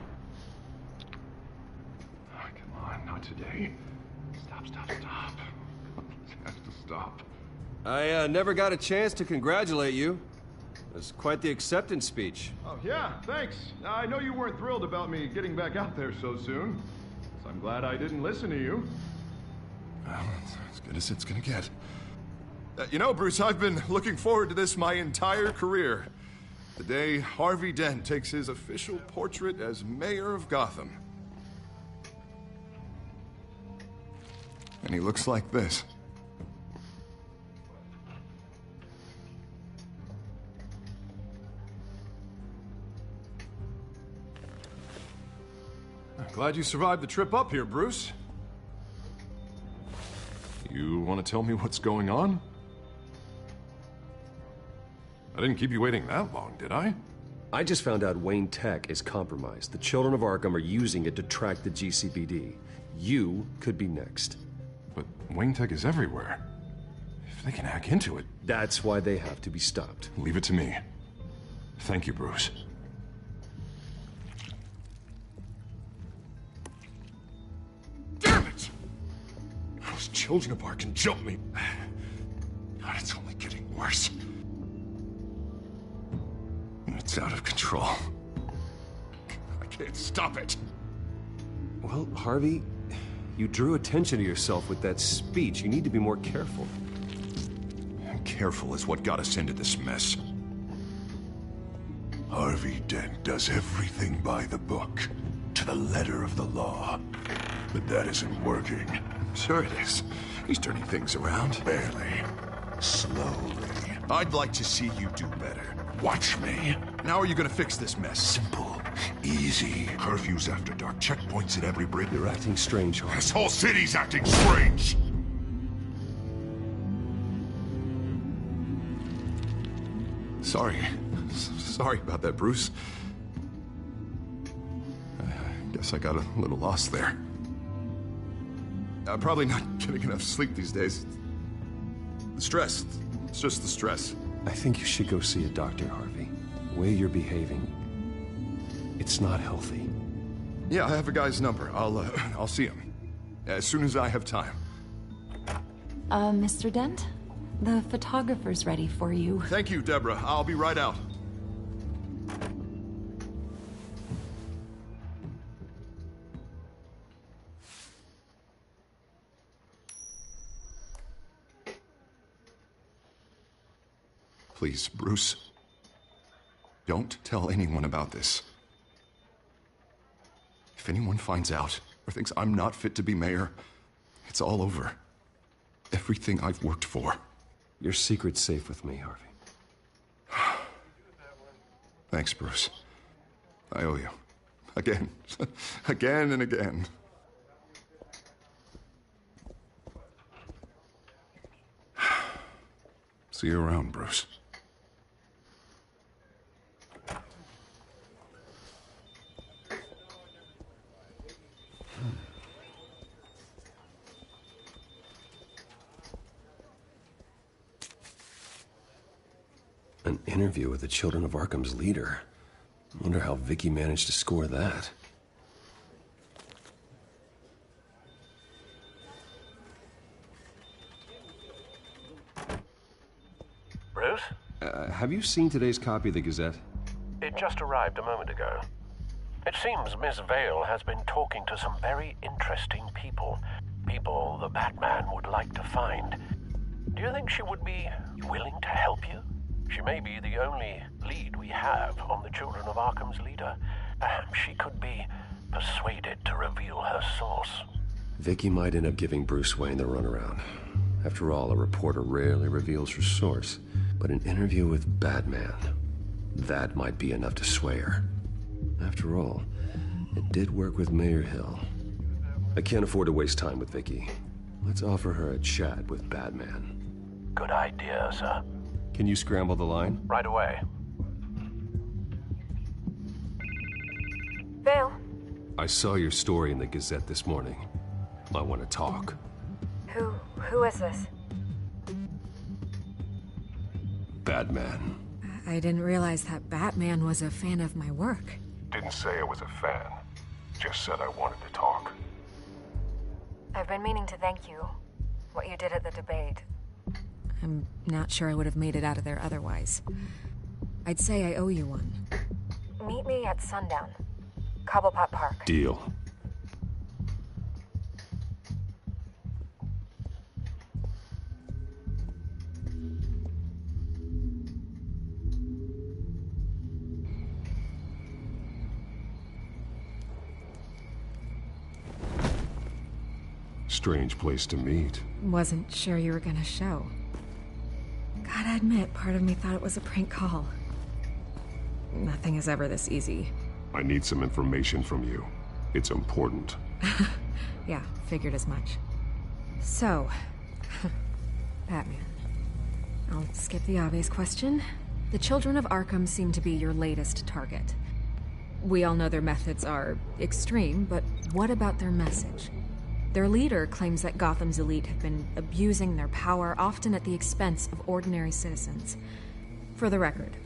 [SPEAKER 14] Oh, come on, not today. Stop. It has to stop.
[SPEAKER 3] I never got a chance to congratulate you. It was quite the acceptance speech.
[SPEAKER 14] Oh, yeah, thanks. I know you weren't thrilled about me getting back out there so soon. So I'm glad I didn't listen to you. Well, it's as good as it's gonna get. You know, Bruce, I've been looking forward to this my entire career. The day Harvey Dent takes his official portrait as mayor of Gotham. And he looks like this. Glad you survived the trip up here, Bruce. You want to tell me what's going on? I didn't keep you waiting that long, did I?
[SPEAKER 3] I just found out Wayne Tech is compromised. The children of Arkham are using it to track the GCPD. You could be next.
[SPEAKER 14] But Wayne Tech is everywhere. If they can hack into it...
[SPEAKER 3] That's why they have to be stopped.
[SPEAKER 14] Leave it to me. Thank you, Bruce. Damn it! Those children of Arkham jumped me. God, it's only getting worse. It's out of control. I can't stop it.
[SPEAKER 3] Well, Harvey, you drew attention to yourself with that speech. You need to be more careful.
[SPEAKER 14] Careful is what got us into this mess.
[SPEAKER 11] Harvey Dent does everything by the book, to the letter of the law. But that isn't working.
[SPEAKER 14] Sure it is. He's turning things around.
[SPEAKER 11] Barely. Slowly.
[SPEAKER 14] I'd like to see you do better.
[SPEAKER 11] Watch me.
[SPEAKER 14] How are you gonna fix this mess?
[SPEAKER 11] Simple. Easy. Curfews after dark. Checkpoints at every bridge.
[SPEAKER 3] You're acting strange, Harvey.
[SPEAKER 11] This whole city's acting strange.
[SPEAKER 14] Sorry. Sorry about that, Bruce. I guess I got a little lost there. I'm probably not getting enough sleep these days. The stress. It's just the stress.
[SPEAKER 3] I think you should go see a doctor, Harvey. The way you're behaving, it's not healthy.
[SPEAKER 14] Yeah, I have a guy's number. I'll see him as soon as I have time.
[SPEAKER 13] Mr. Dent? The photographer's ready for you.
[SPEAKER 14] Thank you, Deborah. I'll be right out. Please, Bruce. Don't tell anyone about this. If anyone finds out or thinks I'm not fit to be mayor, it's all over. Everything I've worked for.
[SPEAKER 3] Your secret's safe with me, Harvey.
[SPEAKER 14] Thanks, Bruce. I owe you. Again. Again and again. See you around, Bruce.
[SPEAKER 3] An interview with the Children of Arkham's leader. Wonder how Vicky managed to score that.
[SPEAKER 17] Bruce?
[SPEAKER 3] Have you seen today's copy of the Gazette?
[SPEAKER 17] It just arrived a moment ago. It seems Miss Vale has been talking to some very interesting people. People the Batman would like to find. Do you think she would be willing to help you? She may be the only lead we have on the Children of Arkham's leader. Perhaps she could be persuaded to reveal her source.
[SPEAKER 3] Vicky might end up giving Bruce Wayne the runaround. After all, a reporter rarely reveals her source. But an interview with Batman, that might be enough to sway her. After all, it did work with Mayor Hill. I can't afford to waste time with Vicky. Let's offer her a chat with Batman.
[SPEAKER 17] Good idea, sir.
[SPEAKER 3] Can you scramble the line?
[SPEAKER 17] Right away.
[SPEAKER 5] Vale?
[SPEAKER 3] I saw your story in the Gazette this morning. I want to talk.
[SPEAKER 5] Who is this?
[SPEAKER 3] Batman.
[SPEAKER 6] I didn't realize that Batman was a fan of my work.
[SPEAKER 11] Didn't say I was a fan. Just said I wanted to talk.
[SPEAKER 5] I've been meaning to thank you. What you did at the debate.
[SPEAKER 6] I'm not sure I would have made it out of there otherwise. I'd say I owe you one.
[SPEAKER 5] Meet me at sundown. Cobblepot Park.
[SPEAKER 3] Deal.
[SPEAKER 8] Strange place to meet.
[SPEAKER 6] Wasn't sure you were gonna show. Gotta admit, part of me thought it was a prank call. Nothing is ever this easy.
[SPEAKER 8] I need some information from you. It's important.
[SPEAKER 6] Yeah, figured as much. So,
[SPEAKER 15] Batman. I'll skip the obvious question. The children of Arkham seem to be your latest target. We all know their methods are extreme, but what about their message? Their leader claims that Gotham's elite have been abusing their power, often at the expense of ordinary citizens. For the record,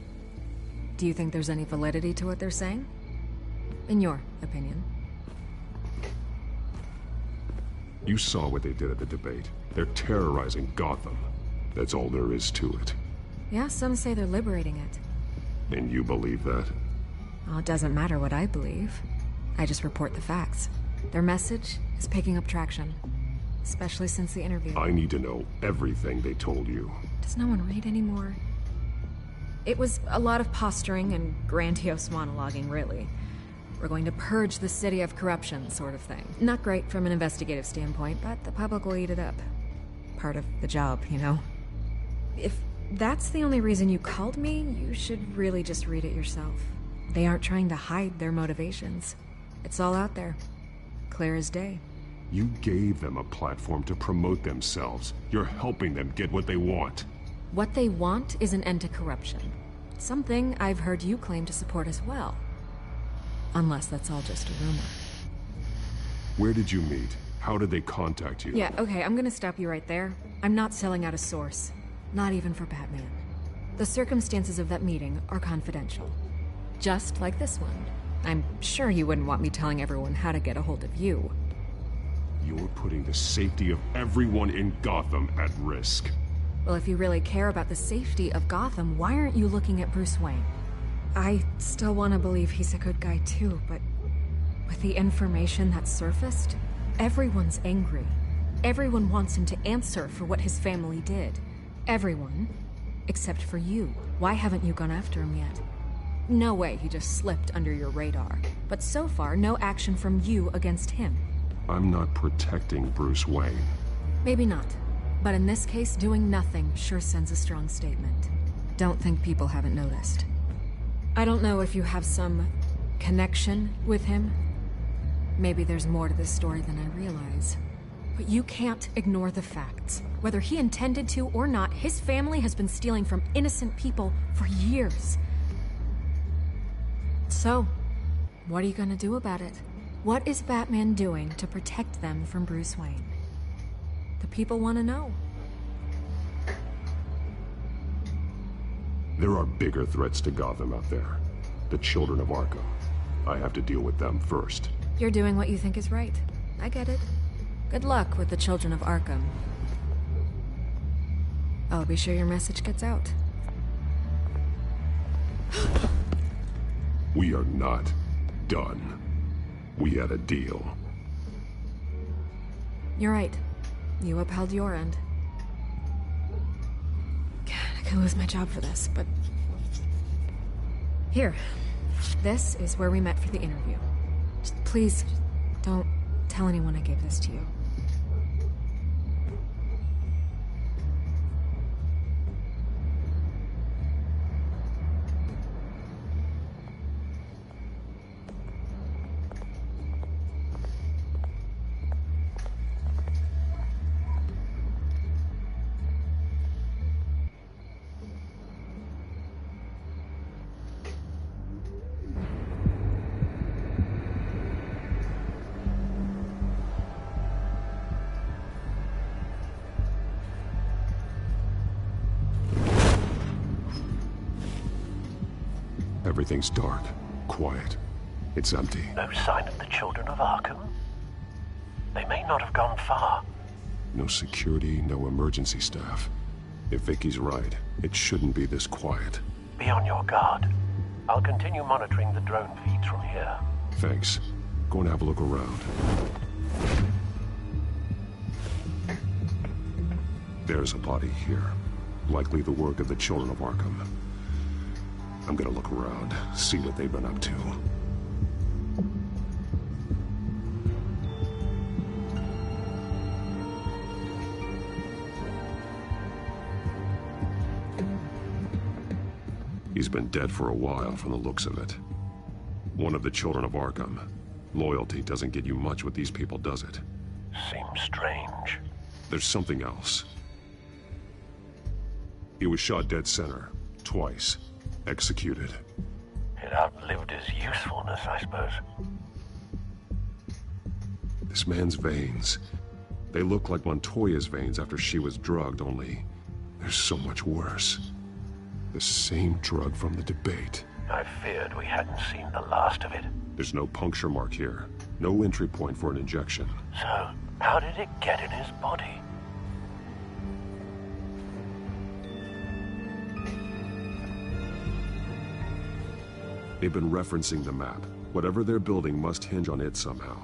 [SPEAKER 15] do you think there's any validity to what they're saying? In your opinion?
[SPEAKER 8] You saw what they did at the debate. They're terrorizing Gotham. That's all there is to it.
[SPEAKER 15] Yeah, some say they're liberating it.
[SPEAKER 8] And you believe that?
[SPEAKER 15] Well, it doesn't matter what I believe. I just report the facts. Their message is picking up traction, especially since the interview.
[SPEAKER 8] I need to know everything they told you.
[SPEAKER 15] Does no one read anymore? It was a lot of posturing and grandiose monologuing, really. We're going to purge the city of corruption, sort of thing. Not great from an investigative standpoint, but the public will eat it up. Part of the job, you know? If that's the only reason you called me, you should really just read it yourself. They aren't trying to hide their motivations. It's all out there. Clear as day.
[SPEAKER 8] You gave them a platform to promote themselves. You're helping them get what they want.
[SPEAKER 15] What they want is an end to corruption. Something I've heard you claim to support as well. Unless that's all just a rumor.
[SPEAKER 8] Where did you meet? How did they contact you?
[SPEAKER 15] Yeah, okay, I'm gonna stop you right there. I'm not selling out a source. Not even for Batman. The circumstances of that meeting are confidential. Just like this one. I'm sure you wouldn't want me telling everyone how to get a hold of you.
[SPEAKER 8] You're putting the safety of everyone in Gotham at risk.
[SPEAKER 15] Well, if you really care about the safety of Gotham, why aren't you looking at Bruce Wayne? I still want to believe he's a good guy too, but with the information that surfaced, everyone's angry. Everyone wants him to answer for what his family did. Everyone, except for you. Why haven't you gone after him yet? No way he just slipped under your radar. But so far, no action from you against him.
[SPEAKER 8] I'm not protecting Bruce Wayne.
[SPEAKER 15] Maybe not. But in this case, doing nothing sure sends a strong statement. Don't think people haven't noticed. I don't know if you have some connection with him. Maybe there's more to this story than I realize. But you can't ignore the facts. Whether he intended to or not, his family has been stealing from innocent people for years. So, what are you gonna do about it? What is Batman doing to protect them from Bruce Wayne? The people want to know.
[SPEAKER 8] There are bigger threats to Gotham out there. The children of Arkham. I have to deal with them first.
[SPEAKER 15] You're doing what you think is right. I get it. Good luck with the children of Arkham. I'll be sure your message gets out.
[SPEAKER 8] We are not done. We had a deal.
[SPEAKER 15] You're right. You upheld your end. God, I could lose my job for this, but... Here. This is where we met for the interview. Just please, don't tell anyone I gave this to you.
[SPEAKER 8] Everything's dark, quiet. It's empty.
[SPEAKER 17] No sign of the children of Arkham? They may not have gone far.
[SPEAKER 8] No security, no emergency staff. If Vicky's right, it shouldn't be this quiet.
[SPEAKER 17] Be on your guard. I'll continue monitoring the drone feeds from here.
[SPEAKER 8] Thanks. Go and have a look around. There's a body here. Likely the work of the children of Arkham. I'm gonna look around, see what they've been up to. He's been dead for a while from the looks of it. One of the children of Arkham. Loyalty doesn't get you much with these people, does it?
[SPEAKER 17] Seems strange.
[SPEAKER 8] there's something else. He was shot dead center, twice, executed.
[SPEAKER 17] It outlived his usefulness, I suppose.
[SPEAKER 8] This man's veins, they look like Montoya's veins after she was drugged, only they're so much worse. The same drug from the debate.
[SPEAKER 17] I feared we hadn't seen the last of it.
[SPEAKER 8] There's no puncture mark here. No entry point for an injection.
[SPEAKER 17] So, how did it get in his body?
[SPEAKER 8] They've been referencing the map. Whatever they're building must hinge on it somehow.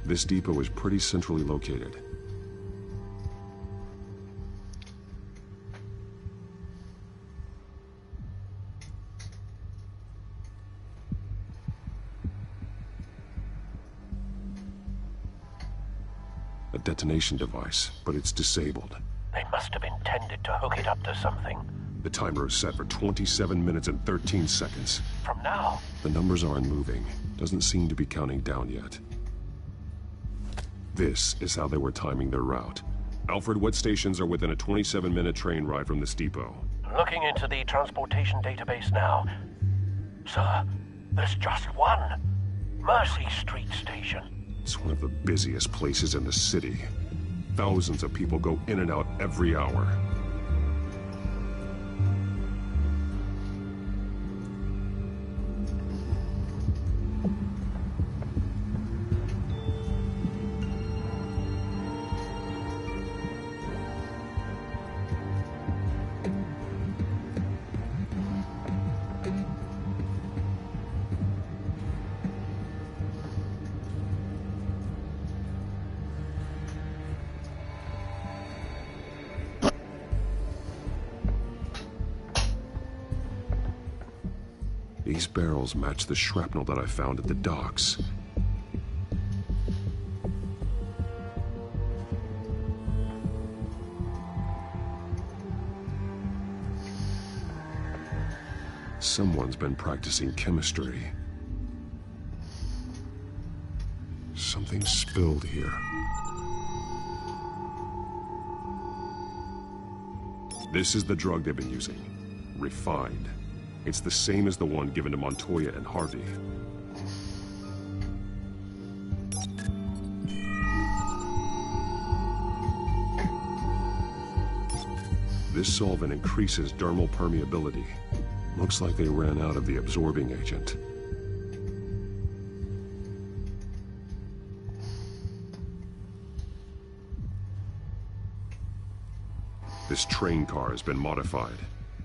[SPEAKER 8] This depot is pretty centrally located. A detonation device, but it's disabled.
[SPEAKER 17] They must have intended to hook it up to something.
[SPEAKER 8] The timer is set for 27 minutes and 13 seconds.
[SPEAKER 17] From now?
[SPEAKER 8] The numbers aren't moving. Doesn't seem to be counting down yet. This is how they were timing their route. Alfred, what stations are within a 27-minute train ride from this depot?
[SPEAKER 17] Looking into the transportation database now. Sir, there's just one. Mercy Street Station.
[SPEAKER 8] It's one of the busiest places in the city. Thousands of people go in and out every hour. These barrels match the shrapnel that I found at the docks. Someone's been practicing chemistry. Something spilled here. This is the drug they've been using. Refined. It's the same as the one given to Montoya and Harvey. This solvent increases dermal permeability. Looks like they ran out of the absorbing agent. This train car has been modified.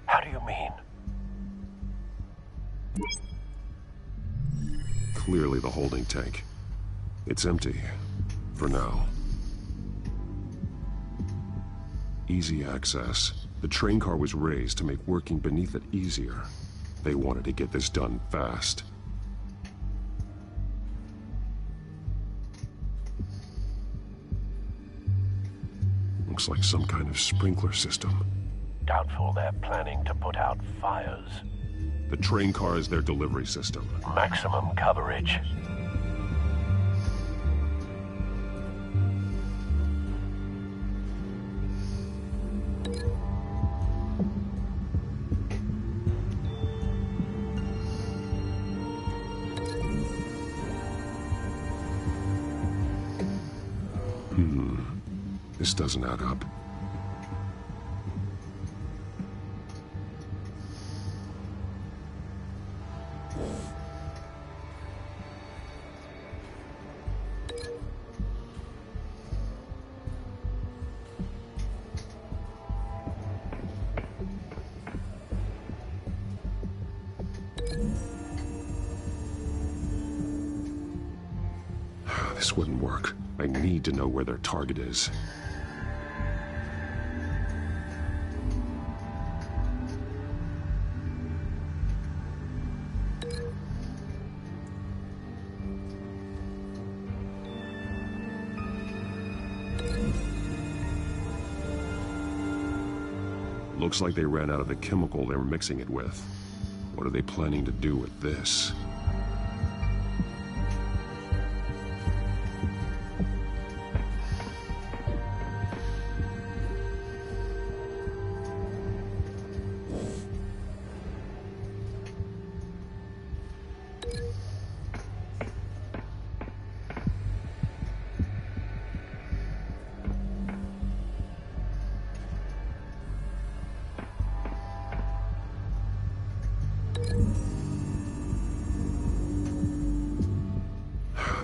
[SPEAKER 17] How do you mean?
[SPEAKER 8] Clearly the holding tank. It's empty. For now. Easy access. The train car was raised to make working beneath it easier. They wanted to get this done fast. Looks like some kind of sprinkler system.
[SPEAKER 17] Doubtful they're planning to put out fires.
[SPEAKER 8] The train car is their delivery system.
[SPEAKER 17] Maximum coverage.
[SPEAKER 8] This doesn't add up. This wouldn't work. I need to know where their target is. Looks like they ran out of the chemical they were mixing it with. What are they planning to do with this?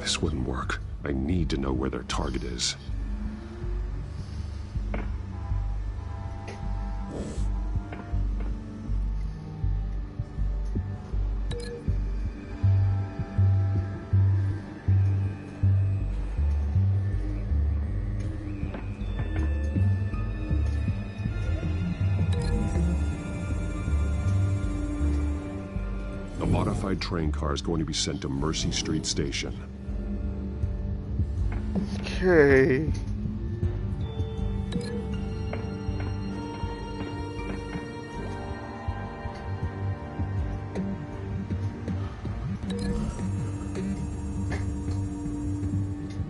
[SPEAKER 8] This wouldn't work. I need to know where their target is. A modified train car is going to be sent to Mercy Street Station.
[SPEAKER 1] Okay.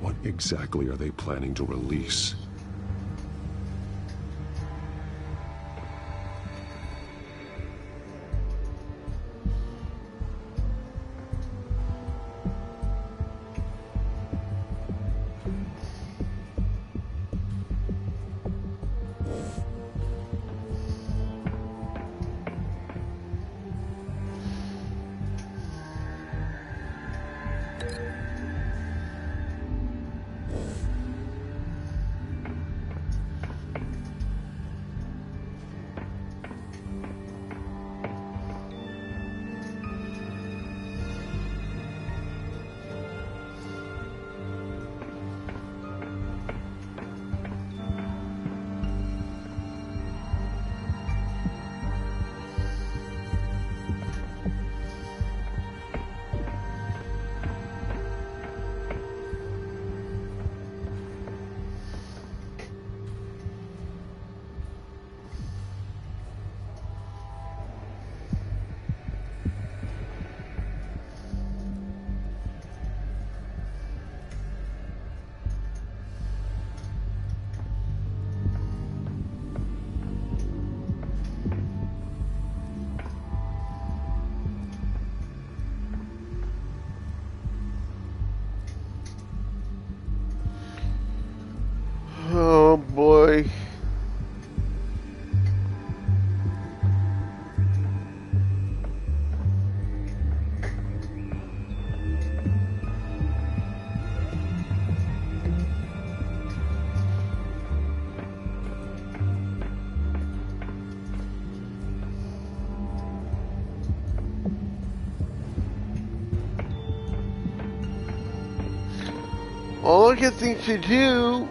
[SPEAKER 8] What exactly are they planning to release?
[SPEAKER 1] Oh boy. All I can think to do.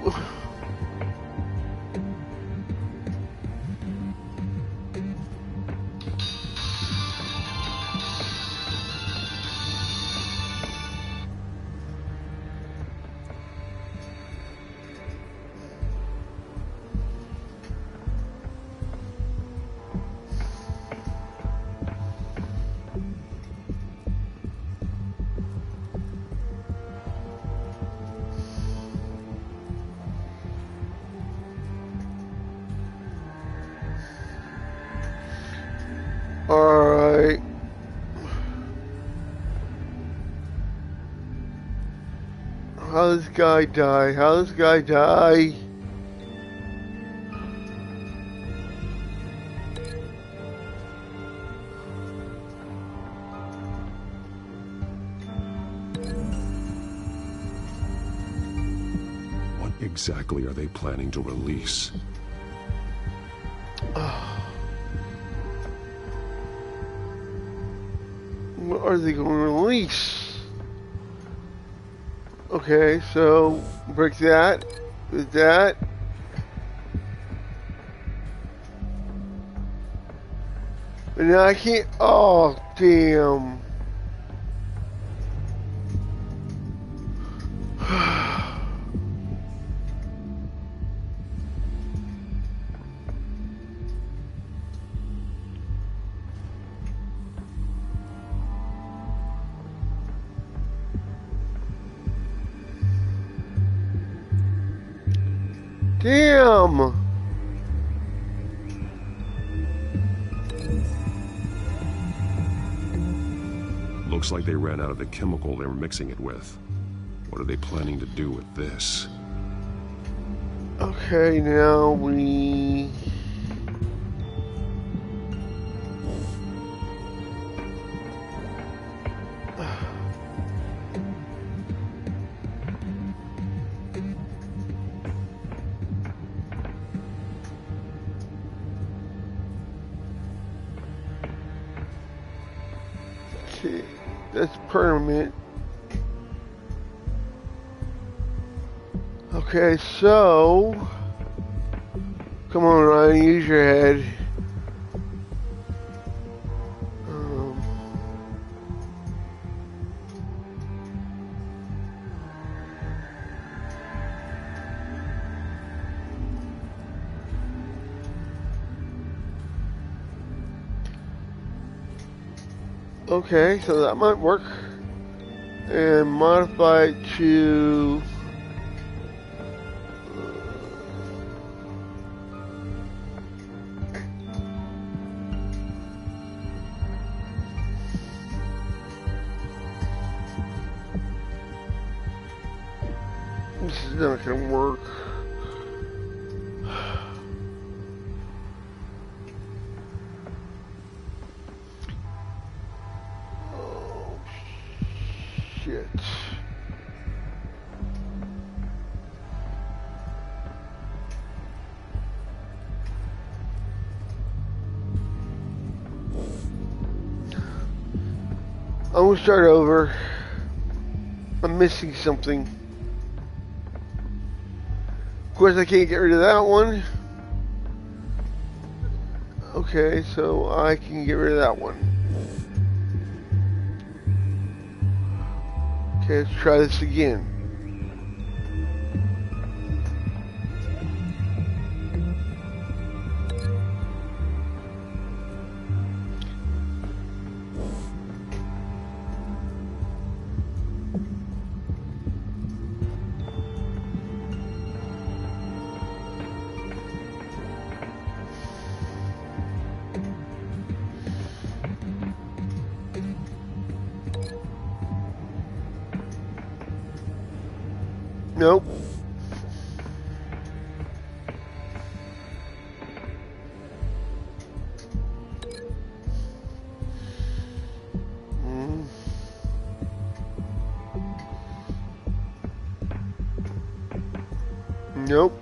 [SPEAKER 1] Alright. How does this guy die? How does this guy die?
[SPEAKER 8] What exactly are they planning to release?
[SPEAKER 1] What are they going to release? Okay, so break that with that. And now I can't. Oh, damn. Damn!
[SPEAKER 8] Looks like they ran out of the chemical they were mixing it with. What are they planning to do with this?
[SPEAKER 1] Okay, now we... Okay, that's permanent. Okay, so... Come on, Ryan, use your head. Okay, so that might work. And modify it to... This is not gonna work. Oh, shit. I'm gonna start over. I'm missing something. Of course, I can't get rid of that one. Okay, so I can get rid of that one. Okay, let's try this again. Nope. Nope.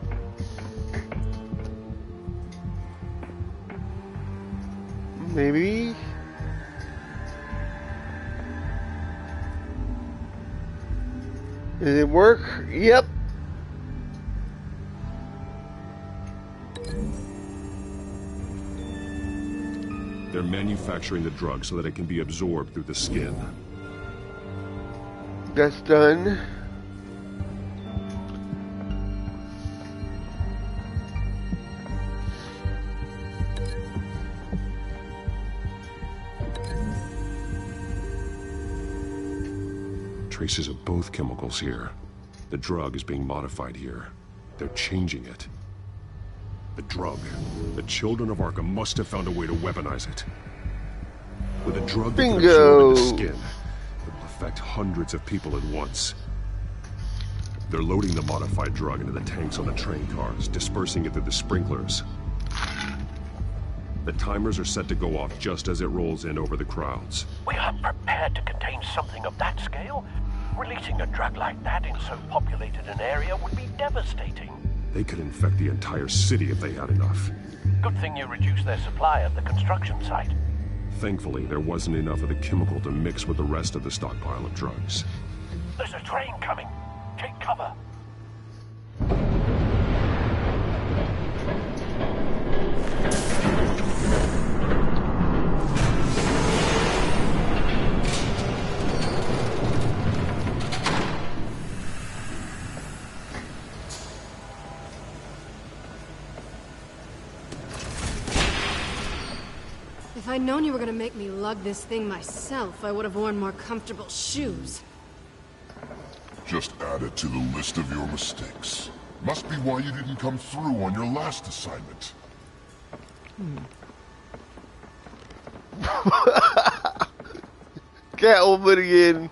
[SPEAKER 1] Maybe. Did it work? Yep.
[SPEAKER 8] They're manufacturing the drug so that it can be absorbed through the skin.
[SPEAKER 1] That's done.
[SPEAKER 8] Traces of both chemicals here. The drug is being modified here. They're changing it. The drug. The children of Arkham must have found a way to weaponize it. With a drug that can absorb into skin, it will affect hundreds of people at once. They're loading the modified drug into the tanks on the train cars, dispersing it through the sprinklers. The timers are set to go off just as it rolls in over the crowds.
[SPEAKER 17] We aren't prepared to contain something of that scale. Releasing a drug like that in so populated an area would be devastating.
[SPEAKER 8] They could infect the entire city if they had enough.
[SPEAKER 17] Good thing you reduced their supply at the construction site.
[SPEAKER 8] Thankfully, there wasn't enough of the chemical to mix with the rest of the stockpile of drugs.
[SPEAKER 17] There's a train coming. Take cover.
[SPEAKER 16] If I'd known you were gonna make me lug this thing myself, I would have worn more comfortable shoes.
[SPEAKER 11] Just add it to the list of your mistakes. Must be why you didn't come through on your last assignment.
[SPEAKER 1] Catwoman again.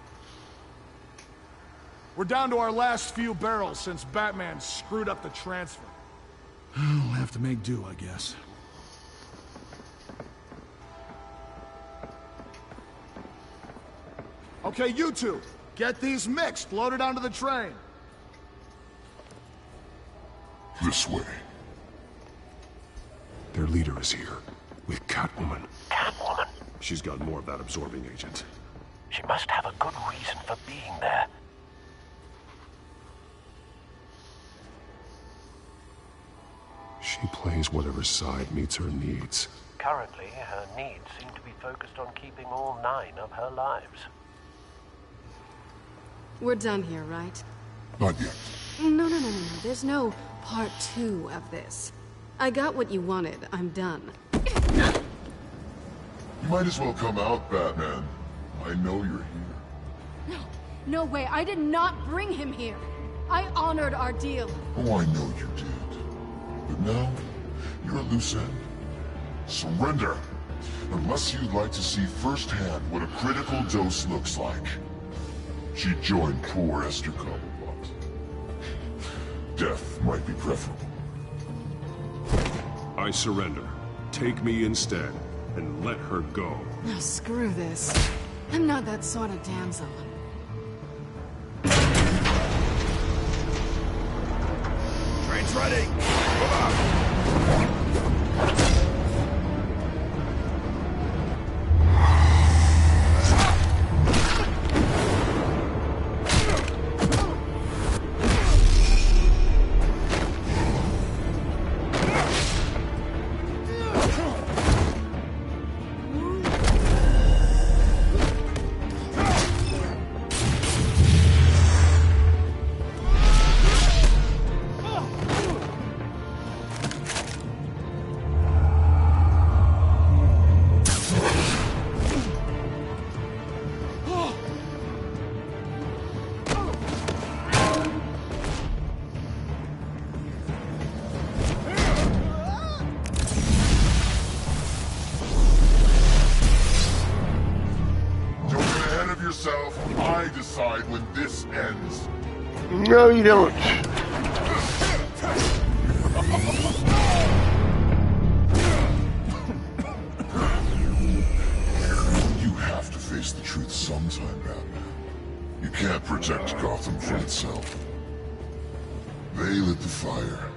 [SPEAKER 12] We're down to our last few barrels since Batman screwed up the transfer. We'll have to make do, I guess. Okay, you two, get these mixed, loaded onto the train.
[SPEAKER 11] This way.
[SPEAKER 8] Their leader is here, with Catwoman.
[SPEAKER 17] Catwoman?
[SPEAKER 8] She's got more of that absorbing agent.
[SPEAKER 17] She must have a good reason for being there.
[SPEAKER 8] She plays whatever side meets her needs.
[SPEAKER 17] Currently, her needs seem to be focused on keeping all 9 of her lives.
[SPEAKER 16] We're done here, right?
[SPEAKER 11] Not yet.
[SPEAKER 16] No. There's no part 2 of this. I got what you wanted. I'm done.
[SPEAKER 11] You might as well come out, Batman. I know you're here.
[SPEAKER 16] No way. I did not bring him here. I honored our deal.
[SPEAKER 11] Oh, I know you did. But now, you're a loose end. Surrender! Unless you'd like to see firsthand what a critical dose looks like. She joined poor Esther Cobblepot. Death might be preferable.
[SPEAKER 8] I surrender. Take me instead, and let her go.
[SPEAKER 16] Now screw this. I'm not that sort of damsel.
[SPEAKER 12] Train's ready! Move out!
[SPEAKER 11] I decide when this ends.
[SPEAKER 1] No, you don't.
[SPEAKER 11] You have to face the truth sometime, Batman. You can't protect Gotham from itself. They lit the fire.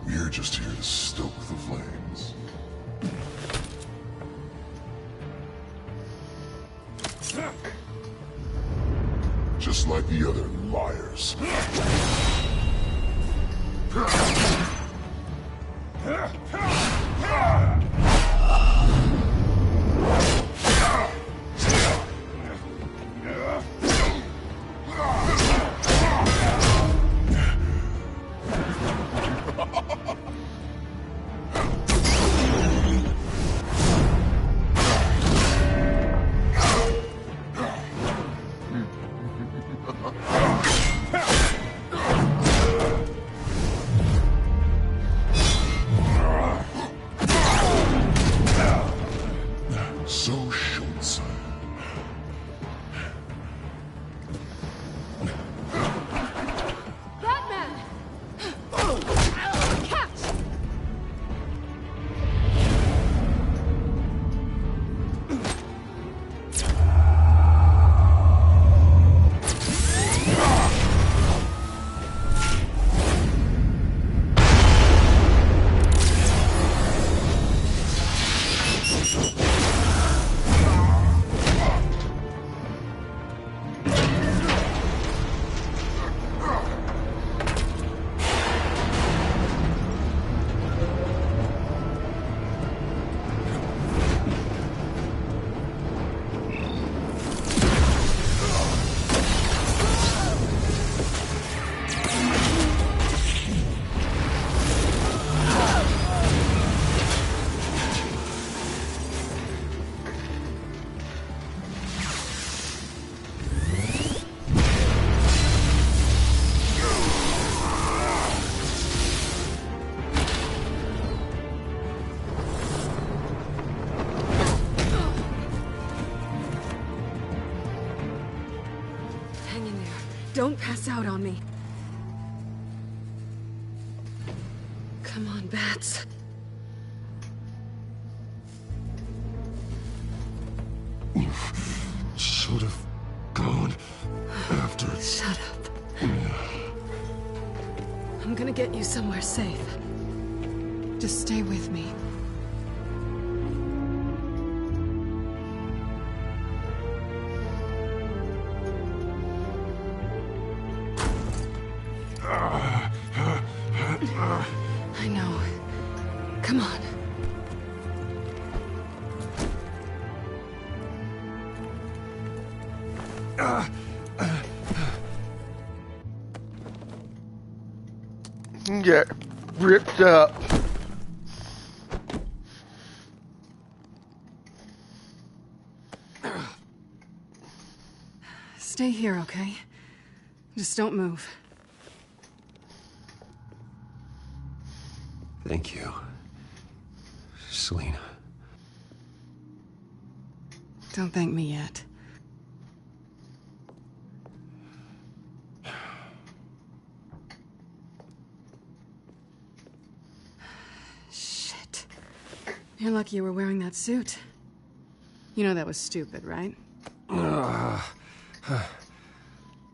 [SPEAKER 11] We're just here to stoke the flames. Just like the other liars. So short-sighted.
[SPEAKER 16] Batman! Catch! Don't pass out on me. Come on, Bats.
[SPEAKER 18] You should have gone after...
[SPEAKER 16] Shut up. I'm gonna get you somewhere safe. Just stay with me. I know. Come on.
[SPEAKER 1] Get ripped up.
[SPEAKER 16] Stay here, okay? Just don't move.
[SPEAKER 3] Thank you, Selina.
[SPEAKER 16] Don't thank me yet. Shit. You're lucky you were wearing that suit. You know that was stupid, right?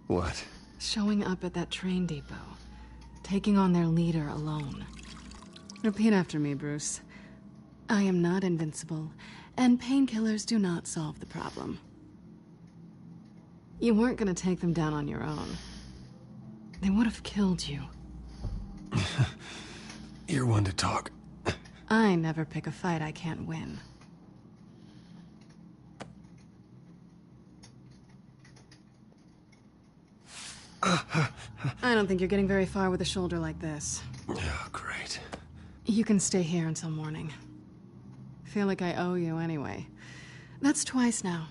[SPEAKER 3] What?
[SPEAKER 16] Showing up at that train depot. Taking on their leader alone. Repeat after me, Bruce. I am not invincible, and painkillers do not solve the problem. You weren't gonna take them down on your own. They would have killed you.
[SPEAKER 3] You're one to talk.
[SPEAKER 16] I never pick a fight I can't win. I don't think you're getting very far with a shoulder like this.
[SPEAKER 3] Oh, great.
[SPEAKER 16] You can stay here until morning. Feel like I owe you anyway. That's twice now.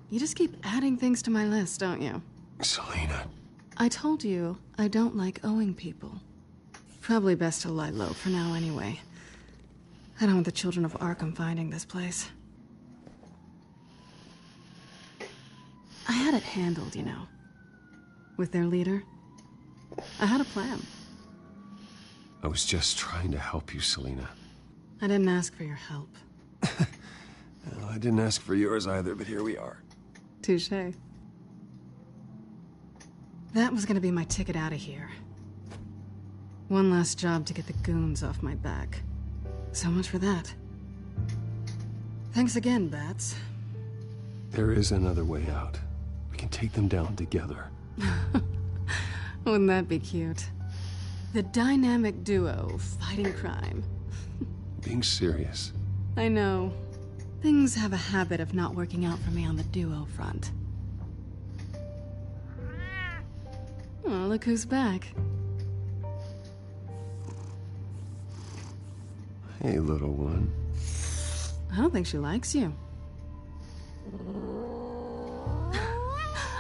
[SPEAKER 16] You just keep adding things to my list, don't you?
[SPEAKER 3] Selina.
[SPEAKER 16] I told you I don't like owing people. Probably best to lie low for now anyway. I don't want the children of Arkham finding this place. I had it handled, you know. With their leader. I had a plan.
[SPEAKER 3] I was just trying to help you, Selina.
[SPEAKER 16] I didn't ask for your help.
[SPEAKER 3] Well, I didn't ask for yours either, but here we are.
[SPEAKER 16] Touché. That was gonna be my ticket out of here. One last job to get the goons off my back. So much for that. Thanks again, Bats.
[SPEAKER 3] There is another way out. We can take them down together.
[SPEAKER 16] Wouldn't that be cute? The dynamic duo fighting crime.
[SPEAKER 3] Being serious.
[SPEAKER 16] I know. Things have a habit of not working out for me on the duo front. Oh, look who's back.
[SPEAKER 3] Hey, little one.
[SPEAKER 16] I don't think she likes you.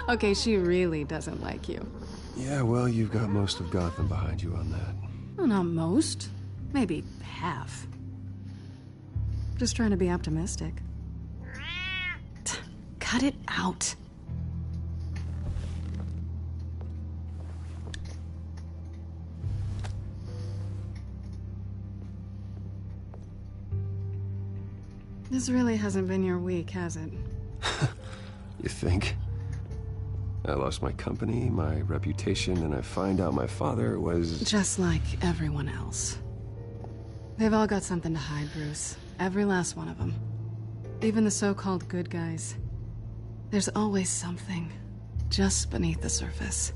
[SPEAKER 16] Okay, she really doesn't like you.
[SPEAKER 3] Yeah, well, you've got most of Gotham behind you on that.
[SPEAKER 16] Well, not most. Maybe half. Just trying to be optimistic. Cut it out. This really hasn't been your week, has it?
[SPEAKER 3] You think? I lost my company, my reputation, and I find out my father was...
[SPEAKER 16] Just like everyone else. They've all got something to hide, Bruce. Every last one of them. Even the so-called good guys. There's always something just beneath the surface.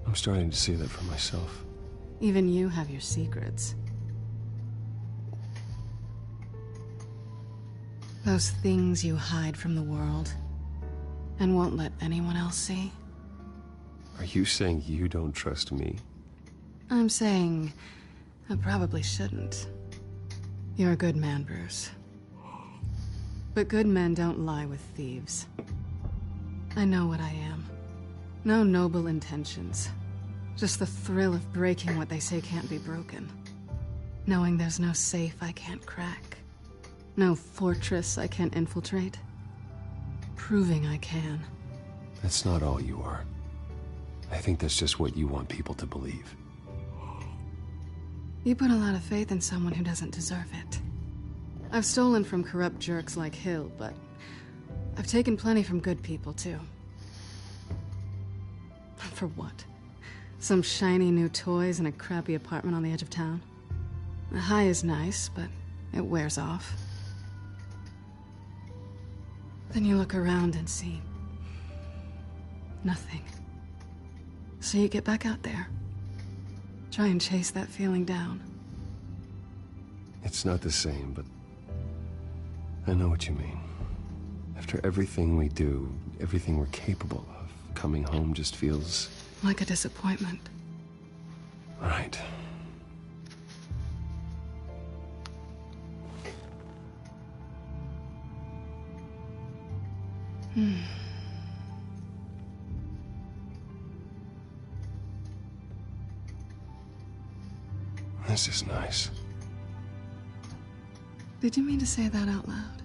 [SPEAKER 3] I'm starting to see that for myself.
[SPEAKER 16] Even you have your secrets. Those things you hide from the world and won't let anyone else see.
[SPEAKER 3] Are you saying you don't trust me?
[SPEAKER 16] I'm saying I probably shouldn't. You're a good man, Bruce. But good men don't lie with thieves. I know what I am. No noble intentions. Just the thrill of breaking what they say can't be broken. Knowing there's no safe I can't crack. No fortress I can't infiltrate. Proving I can.
[SPEAKER 3] That's not all you are. I think that's just what you want people to believe.
[SPEAKER 16] You put a lot of faith in someone who doesn't deserve it. I've stolen from corrupt jerks like Hill, but I've taken plenty from good people, too. For what? Some shiny new toys and a crappy apartment on the edge of town? The high is nice, but it wears off. Then you look around and see nothing. So you get back out there. Try and chase that feeling down.
[SPEAKER 3] It's not the same, but I know what you mean. After everything we do, everything we're capable of, coming home just feels...
[SPEAKER 16] like a disappointment.
[SPEAKER 3] Right. This is nice.
[SPEAKER 16] Did you mean to say that out loud?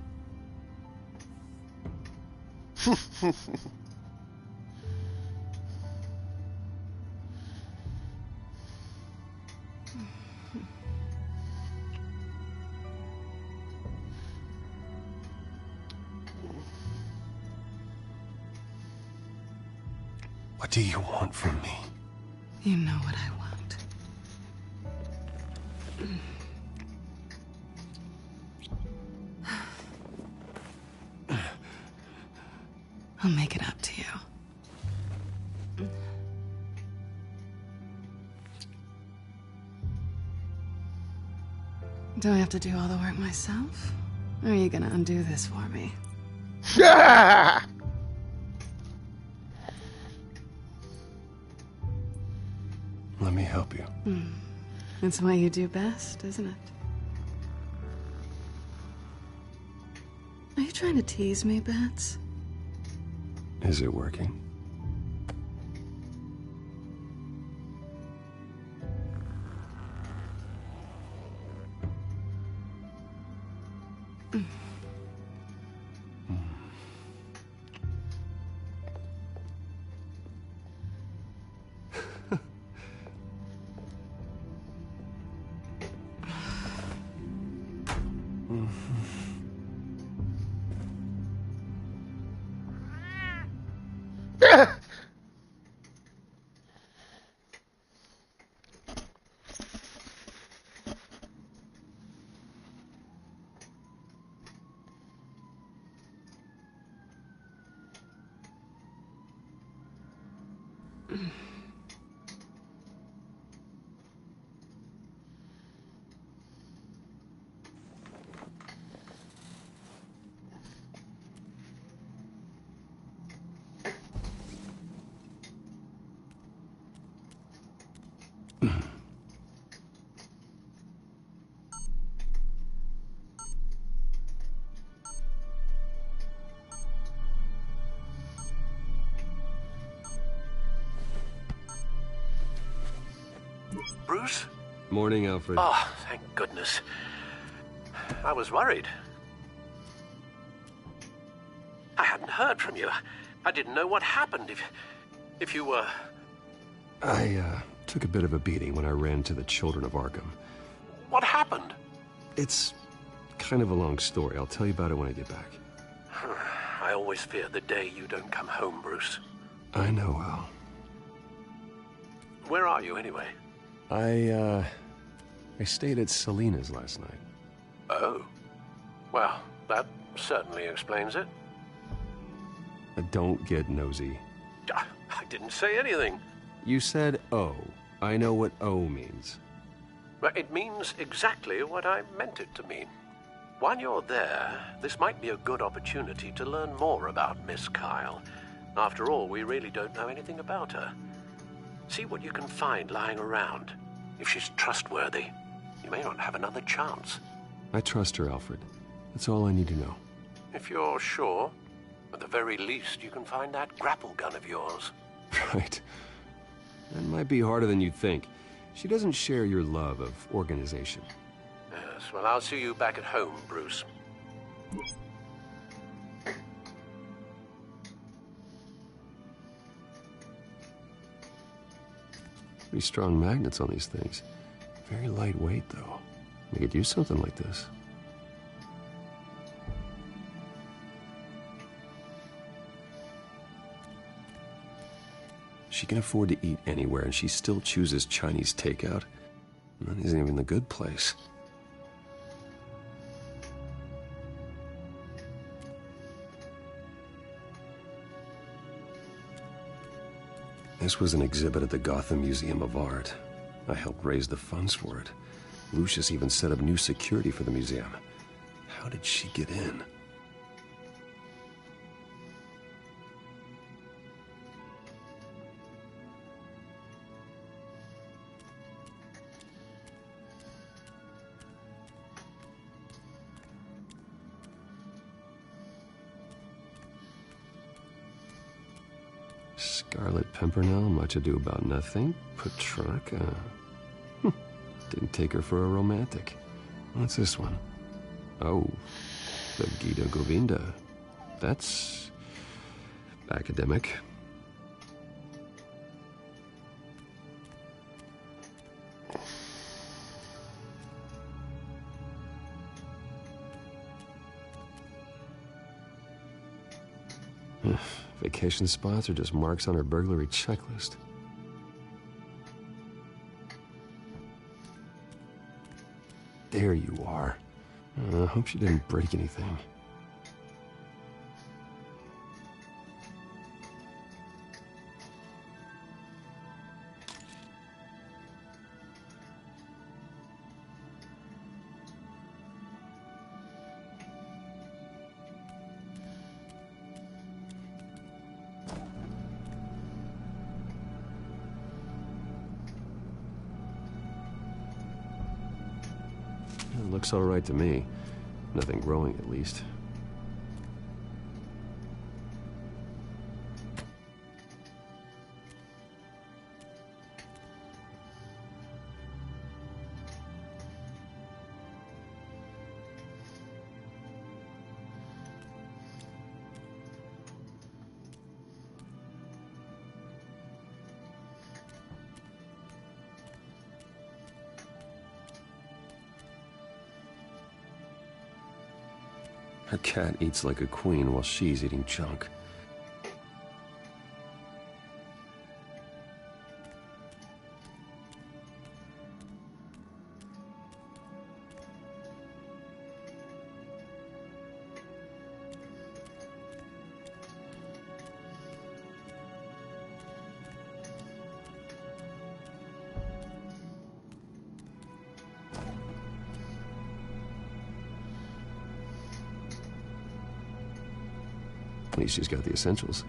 [SPEAKER 3] What do you want from me?
[SPEAKER 16] You know what I want. I'll make it up to you. Do I have to do all the work myself? Or are you gonna undo this for me?
[SPEAKER 3] Let me help you.
[SPEAKER 16] That's what you do best, isn't it? Are you trying to tease me, Bats?
[SPEAKER 3] Is it working?
[SPEAKER 17] Bruce?
[SPEAKER 3] Morning, Alfred.
[SPEAKER 17] Oh, thank goodness. I was worried. I hadn't heard from you. I didn't know what happened if you were...
[SPEAKER 3] I took a bit of a beating when I ran to the Children of Arkham.
[SPEAKER 17] What happened?
[SPEAKER 3] It's kind of a long story. I'll tell you about it when I get back.
[SPEAKER 17] I always fear the day you don't come home, Bruce.
[SPEAKER 3] I know, Al.
[SPEAKER 17] Where are you, anyway?
[SPEAKER 3] I stayed at Selena's last night.
[SPEAKER 17] Oh. Well, that certainly explains it.
[SPEAKER 3] Don't get nosy.
[SPEAKER 17] I didn't say anything.
[SPEAKER 3] You said O. I know what O means.
[SPEAKER 17] But it means exactly what I meant it to mean. While you're there, this might be a good opportunity to learn more about Miss Kyle. After all, we really don't know anything about her. See what you can find lying around. If she's trustworthy, you may not have another chance.
[SPEAKER 3] I trust her, Alfred. That's all I need to know.
[SPEAKER 17] If you're sure, at the very least, you can find that grapple gun of yours.
[SPEAKER 3] Right. That might be harder than you'd think. She doesn't share your love of organization.
[SPEAKER 17] Yes, well, I'll see you back at home, Bruce.
[SPEAKER 3] Pretty strong magnets on these things. Very lightweight, though. We could use something like this. She can afford to eat anywhere, and she still chooses Chinese takeout. And that isn't even the good place. This was an exhibit at the Gotham Museum of Art. I helped raise the funds for it. Lucius even set up new security for the museum. How did she get in? Scarlet Pimpernel, Much Ado About Nothing, Petrarca. Didn't take her for a romantic. What's this one? Oh, the Gita Govinda. That's academic. Vacation spots are just marks on her burglary checklist. There you are. I hope she didn't break anything. It looks all right to me. Nothing growing, at least. Her cat eats like a queen while she's eating junk. At least she's got the essentials.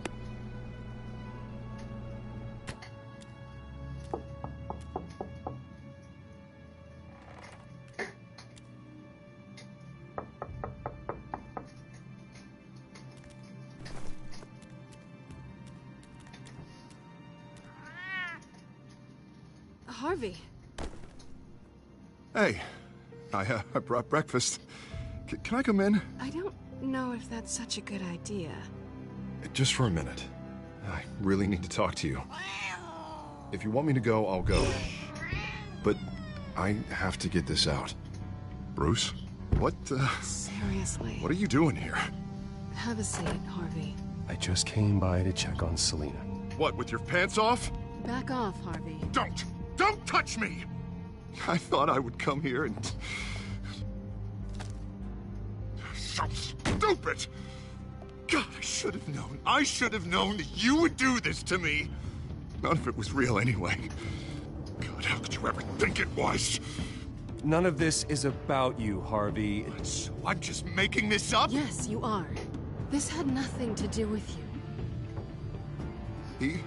[SPEAKER 16] Harvey.
[SPEAKER 14] Hey, I brought breakfast. Can I come in?
[SPEAKER 16] I don't know if that's such a good idea.
[SPEAKER 14] Just for a minute. I really need to talk to you. If you want me to go, I'll go. But I have to get this out. Bruce? What,
[SPEAKER 16] Seriously.
[SPEAKER 14] What are you doing here?
[SPEAKER 16] Have a seat, Harvey.
[SPEAKER 3] I just came by to check on Selina.
[SPEAKER 14] What, with your pants off?
[SPEAKER 16] Back off, Harvey.
[SPEAKER 14] Don't touch me! I thought I would come here and... So stupid! God, I should have known. I should have known that you would do this to me. None of it was real anyway. God, how could you ever think it was?
[SPEAKER 3] None of this is about you, Harvey.
[SPEAKER 14] So I'm just making this up?
[SPEAKER 16] Yes, you are. This had nothing to do with you.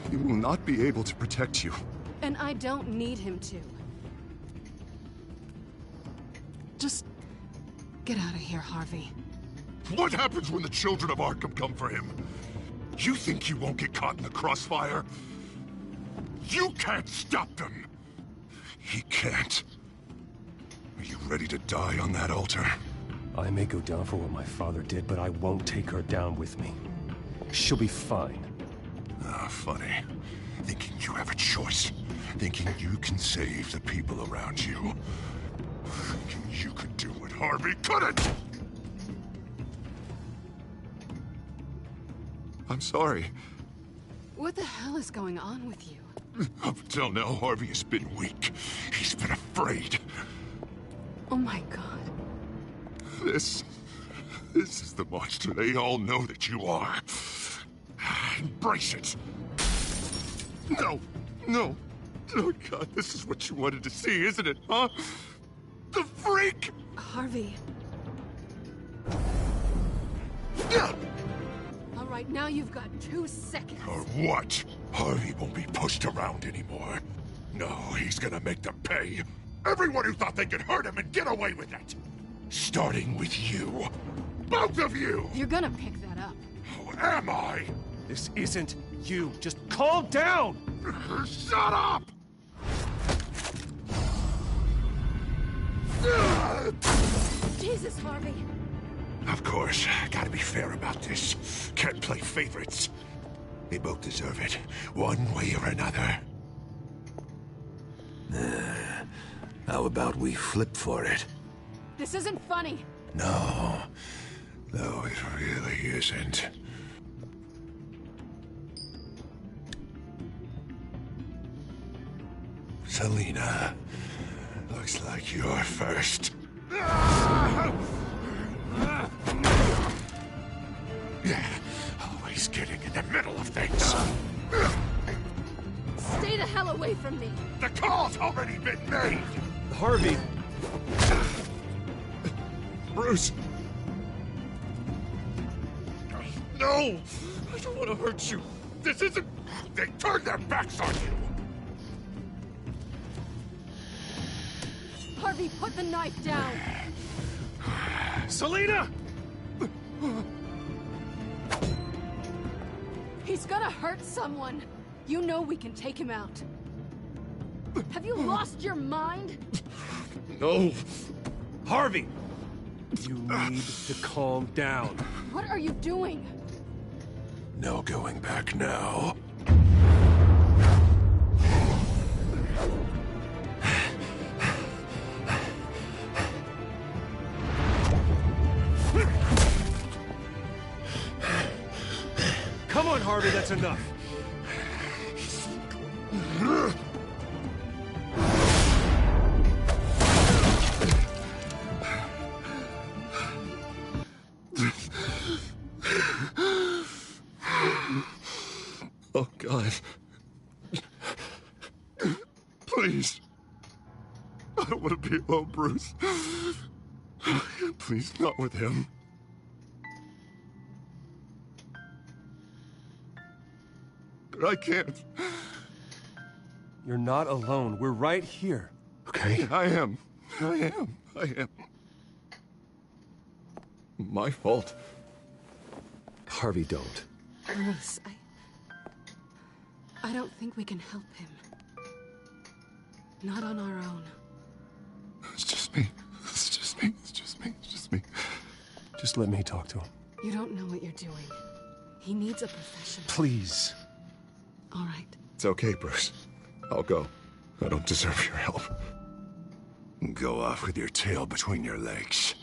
[SPEAKER 14] He will not be able to protect you.
[SPEAKER 16] And I don't need him to. Just get out of here, Harvey.
[SPEAKER 18] What happens when the children of Arkham come for him? You think you won't get caught in the crossfire? You can't stop them! He can't. Are you ready to die on that altar?
[SPEAKER 3] I may go down for what my father did, but I won't take her down with me. She'll be fine.
[SPEAKER 18] Ah, funny.
[SPEAKER 14] Thinking you have a choice. Thinking you can save the people around you. Thinking you could do what Harvey couldn't! I'm sorry.
[SPEAKER 16] What the hell is going on with you?
[SPEAKER 14] Up until now, Harvey has been weak. He's been afraid.
[SPEAKER 16] Oh my god.
[SPEAKER 14] This is the monster they all know that you are. Embrace it. No. Oh god, this is what you wanted to see, isn't it, huh? The freak!
[SPEAKER 16] Harvey.
[SPEAKER 14] Yeah.
[SPEAKER 16] All right, now you've got 2 seconds.
[SPEAKER 14] Or what? Harvey won't be pushed around anymore. No, he's gonna make them pay. Everyone who thought they could hurt him and get away with it. Starting with you. Both of you!
[SPEAKER 16] You're gonna pick that up.
[SPEAKER 14] Who am I?
[SPEAKER 3] This isn't you. Just calm down!
[SPEAKER 14] Shut up!
[SPEAKER 16] Jesus, Harvey.
[SPEAKER 14] Of course, gotta be fair about this. Can't play favorites. They both deserve it, one way or another. How about we flip for it?
[SPEAKER 16] This isn't funny.
[SPEAKER 14] No, it really isn't. Selina, looks like you're first. Yeah, always getting in the middle of things.
[SPEAKER 16] Stay the hell away from me.
[SPEAKER 14] The call's already been made.
[SPEAKER 3] Harvey.
[SPEAKER 14] Bruce. No, I don't want to hurt you. This isn't... They turned their backs on you.
[SPEAKER 16] Harvey, put the knife down.
[SPEAKER 3] Selina!
[SPEAKER 16] He's gonna hurt someone. You know we can take him out. Have you lost your mind?
[SPEAKER 3] No. Harvey! You need to calm down.
[SPEAKER 16] What are you doing?
[SPEAKER 14] No going back now.
[SPEAKER 3] Come on, Harvey, that's enough.
[SPEAKER 14] Oh, God. Please. I don't want to be alone, Bruce. Please, not with him. But I can't.
[SPEAKER 3] You're not alone. We're right here.
[SPEAKER 14] Okay? I am. My fault.
[SPEAKER 3] Harvey, don't.
[SPEAKER 16] Bruce, I don't think we can help him. Not on our own.
[SPEAKER 14] It's just me.
[SPEAKER 3] Just let me talk to him.
[SPEAKER 16] You don't know what you're doing. He needs a professional.
[SPEAKER 3] Please.
[SPEAKER 16] All right.
[SPEAKER 14] It's okay, Bruce. I'll go. I don't deserve your help. Go off with your tail between your legs.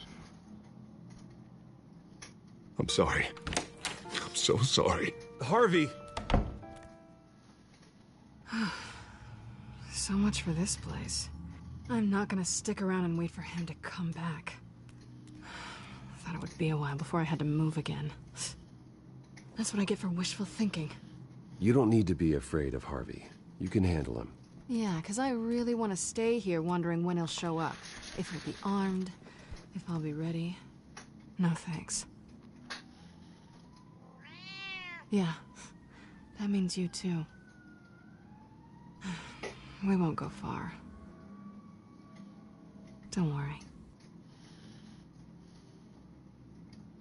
[SPEAKER 14] I'm sorry. I'm so sorry.
[SPEAKER 3] Harvey!
[SPEAKER 16] So much for this place. I'm not gonna stick around and wait for him to come back. Thought it would be a while before I had to move again. That's what I get for wishful thinking.
[SPEAKER 3] You don't need to be afraid of Harvey. You can handle him.
[SPEAKER 16] Yeah, because I really want to stay here wondering when he'll show up. If he'll be armed, if I'll be ready. No thanks. Yeah, that means you too. We won't go far. Don't worry.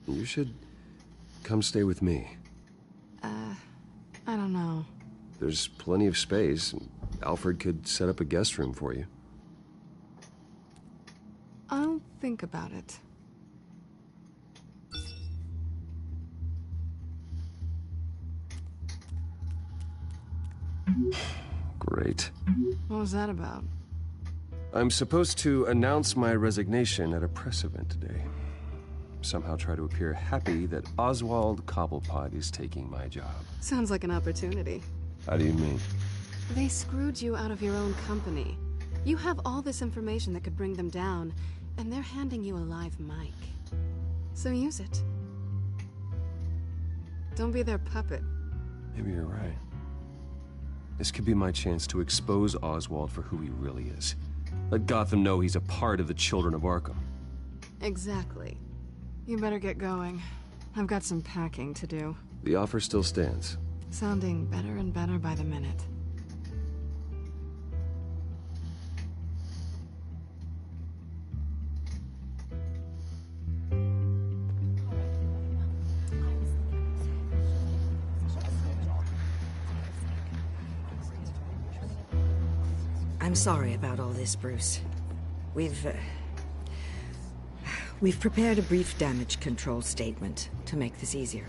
[SPEAKER 3] You should come stay with me.
[SPEAKER 16] I don't know.
[SPEAKER 3] There's plenty of space. Alfred could set up a guest room for you.
[SPEAKER 16] I'll think about it.
[SPEAKER 3] Great.
[SPEAKER 16] What was that about?
[SPEAKER 3] I'm supposed to announce my resignation at a press event today. Somehow try to appear happy that Oswald Cobblepot is taking my job.
[SPEAKER 16] Sounds like an opportunity.
[SPEAKER 3] How do you mean?
[SPEAKER 16] They screwed you out of your own company. You have all this information that could bring them down, and they're handing you a live mic. So use it. Don't be their puppet.
[SPEAKER 3] Maybe you're right. This could be my chance to expose Oswald for who he really is. Let Gotham know he's a part of the Children of Arkham.
[SPEAKER 16] Exactly. You better get going. I've got some packing to do.
[SPEAKER 3] The offer still stands.
[SPEAKER 16] Sounding better and better by the minute.
[SPEAKER 7] I'm sorry about all this, Bruce. We've prepared a brief damage control statement to make this easier.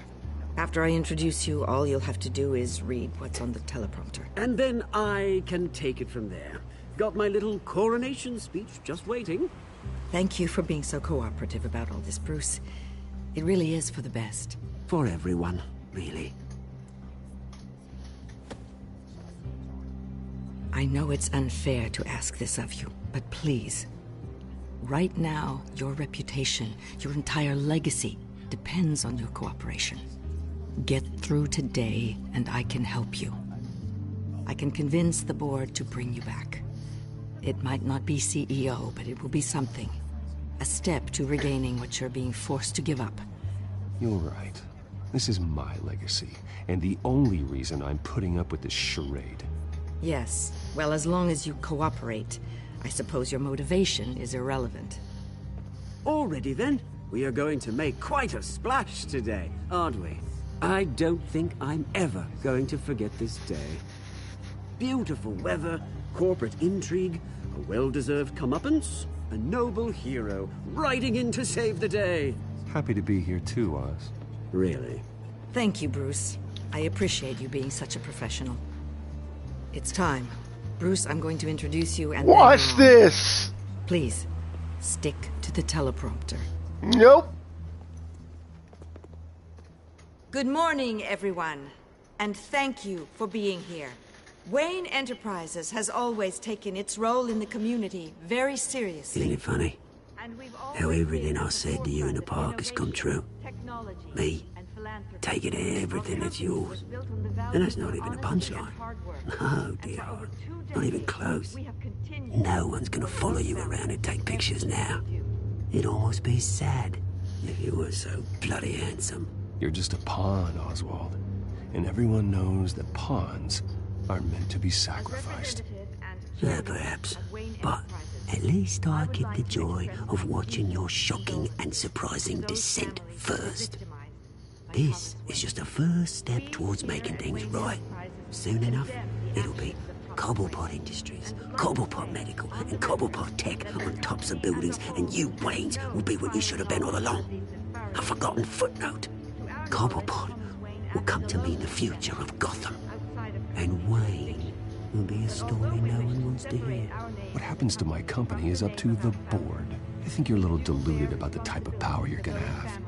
[SPEAKER 7] After I introduce you, all you'll have to do is read what's on the teleprompter.
[SPEAKER 2] And then I can take it from there. Got my little coronation speech just waiting.
[SPEAKER 7] Thank you for being so cooperative about all this, Bruce. It really is for the best.
[SPEAKER 2] For everyone, really.
[SPEAKER 7] I know it's unfair to ask this of you, but please. Right now, your reputation, your entire legacy, depends on your cooperation. Get through today, and I can help you. I can convince the board to bring you back. It might not be CEO, but it will be something. A step to regaining what you're being forced to give up.
[SPEAKER 3] You're right. This is my legacy, and the only reason I'm putting up with this charade.
[SPEAKER 7] Yes. Well, as long as you cooperate, I suppose your motivation is irrelevant.
[SPEAKER 2] Already then, we are going to make quite a splash today, aren't we? I don't think I'm ever going to forget this day. Beautiful weather, corporate intrigue, a well-deserved comeuppance, a noble hero riding in to save the day.
[SPEAKER 3] Happy to be here too, Oz.
[SPEAKER 2] Really?
[SPEAKER 7] Thank you, Bruce. I appreciate you being such a professional. It's time. Bruce, I'm going to introduce you and
[SPEAKER 1] Watch this!
[SPEAKER 7] Please, stick to the teleprompter.
[SPEAKER 1] Nope.
[SPEAKER 7] Good morning, everyone, and thank you for being here. Wayne Enterprises has always taken its role in the community very seriously.
[SPEAKER 2] Isn't it funny? How everything I said to you in the park has come true. Me, taking everything that's yours. And that's not even a punchline. No, dear heart. Not even close. No one's gonna follow you around and take pictures now. It'd almost be sad if you were so bloody handsome.
[SPEAKER 3] You're just a pawn, Oswald. And everyone knows that pawns are meant to be sacrificed.
[SPEAKER 2] Yeah, perhaps. But at least I get the joy of watching your shocking and surprising descent first. This is just a first step towards making things right. Soon enough, it'll be Cobblepot Industries, Cobblepot Medical, and Cobblepot Tech on tops of buildings, and you, Waynes, will be what you should have been all along. A forgotten footnote. Cobblepot will come to mean the future of Gotham. And Wayne will be a story no one wants to hear.
[SPEAKER 3] What happens to my company is up to the board. I think you're a little deluded about the type of power you're gonna have.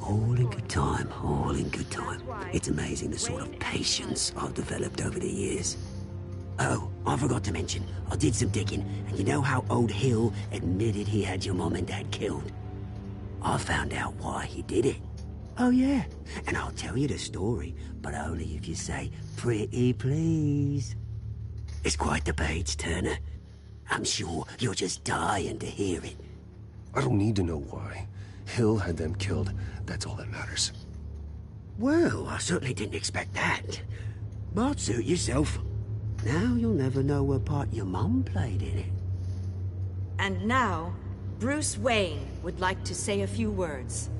[SPEAKER 2] All in good time, all in good time. It's amazing the sort of patience I've developed over the years. Oh, I forgot to mention, I did some digging, and you know how old Hill admitted he had your mom and dad killed? I found out why he did it. Oh yeah, and I'll tell you the story, but only if you say, pretty please. It's quite the page, Turner. I'm sure you're just dying to hear it.
[SPEAKER 3] I don't need to know why. Hill had them killed. That's all that matters.
[SPEAKER 2] Well, I certainly didn't expect that. But suit yourself. Now you'll never know what part your mum played in it.
[SPEAKER 7] And now, Bruce Wayne would like to say a few words.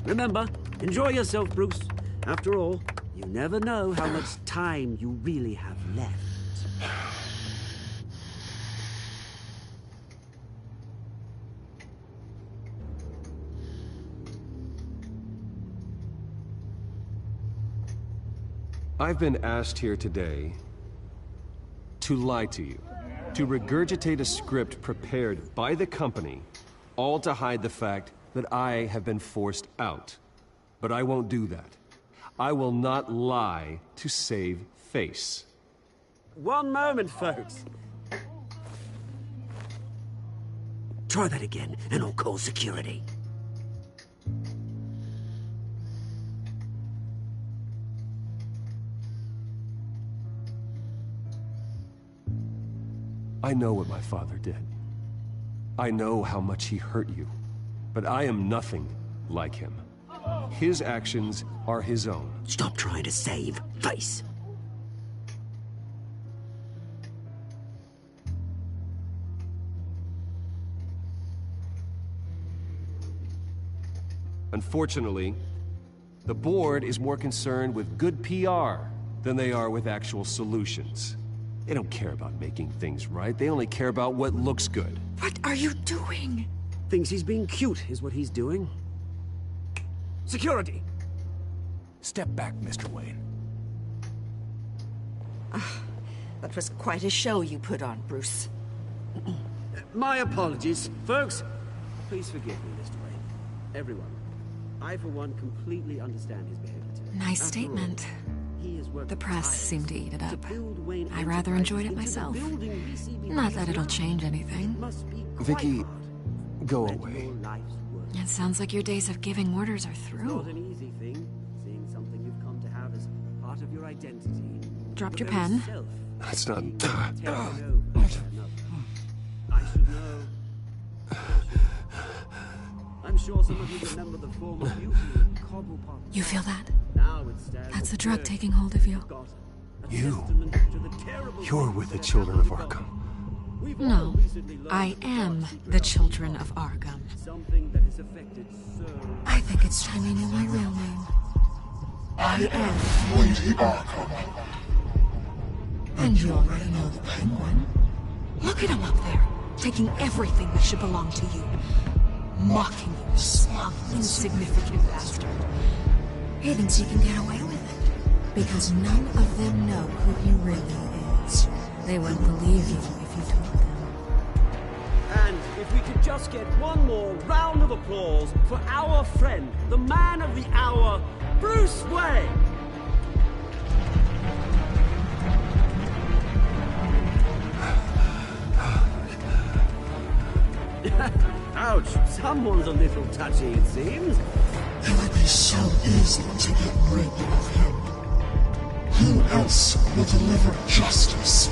[SPEAKER 2] Remember, enjoy yourself, Bruce. After all, you never know how much time you really have left.
[SPEAKER 3] I've been asked here today to lie to you, to regurgitate a script prepared by the company, all to hide the fact that I have been forced out. But I won't do that. I will not lie to save face.
[SPEAKER 2] One moment, folks. Try that again, and I'll call security.
[SPEAKER 3] I know what my father did. I know how much he hurt you. But I am nothing like him. His actions are his own.
[SPEAKER 2] Stop trying to save face.
[SPEAKER 3] Unfortunately, the board is more concerned with good PR than they are with actual solutions. They don't care about making things right. They only care about what looks good.
[SPEAKER 6] What are you doing?
[SPEAKER 2] Thinks he's being cute, is what he's doing. Security!
[SPEAKER 9] Step back, Mr. Wayne.
[SPEAKER 7] That was quite a show you put on, Bruce.
[SPEAKER 2] My apologies. Folks, please forgive me, Mr. Wayne. Everyone. I, for one, completely understand his behavior today.
[SPEAKER 15] Nice statement. The press seemed to eat it up. I rather enjoyed it myself. Not that it'll change anything.
[SPEAKER 3] Vicky, go away.
[SPEAKER 15] It sounds like your days of giving orders are through.
[SPEAKER 2] Not an easy thing, seeing something you've come to have as part of your identity.
[SPEAKER 15] Dropped your pen.
[SPEAKER 3] That's not...
[SPEAKER 2] I should know. I'm sure some of you remember the form of beauty in Cobblepot.
[SPEAKER 15] You feel that?
[SPEAKER 2] Now it stands
[SPEAKER 15] That's the drug taking hold of you.
[SPEAKER 3] You're with the children of Arkham.
[SPEAKER 15] No, I am the children of Arkham. I think it's time you knew my real name. I am
[SPEAKER 11] Lady Arkham.
[SPEAKER 15] And you already know the Penguin. Look at him up there, taking everything that should belong to you. Mocking you, smug, insignificant bastard. He thinks he can get away with it. Because none of them know who he really is. They wouldn't believe you if you told them.
[SPEAKER 2] And if we could just get one more round of applause for our friend, the man of the hour, Bruce Wayne! Ouch, someone's a little touchy, it seems.
[SPEAKER 11] It would be so easy to get rid of him. Who else will deliver justice?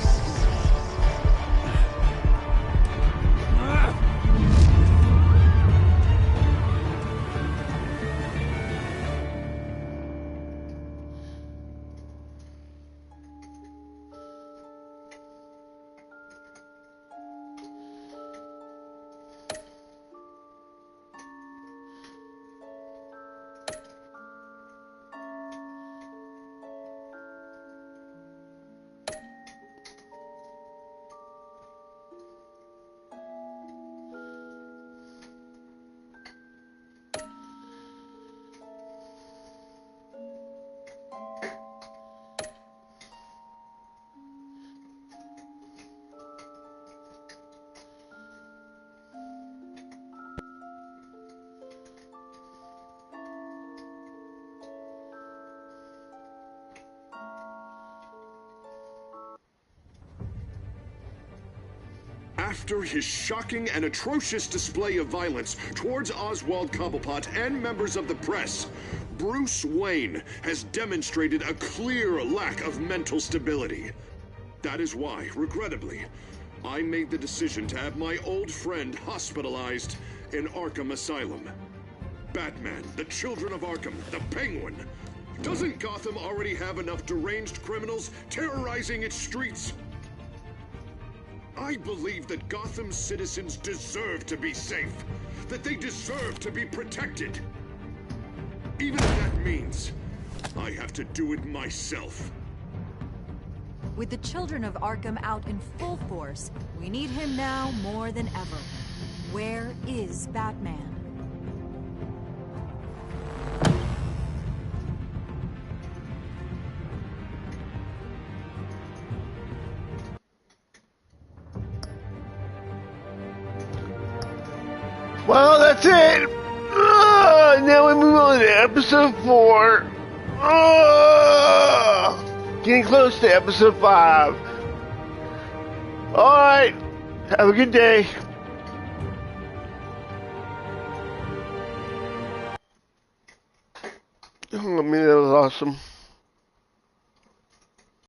[SPEAKER 21] After his shocking and atrocious display of violence towards Oswald Cobblepot and members of the press, Bruce Wayne has demonstrated a clear lack of mental stability. That is why, regrettably, I made the decision to have my old friend hospitalized in Arkham Asylum. Batman, the Children of Arkham, the Penguin. Doesn't Gotham already have enough deranged criminals terrorizing its streets? I believe that Gotham's citizens deserve to be safe, that they deserve to be protected. Even if that means I have to do it myself.
[SPEAKER 4] With the Children of Arkham out in full force, we need him now more than ever. Where is Batman?
[SPEAKER 1] that's it. Now we move on to episode 4. Getting close to episode 5. Alright. Have a good day. I mean, that was awesome.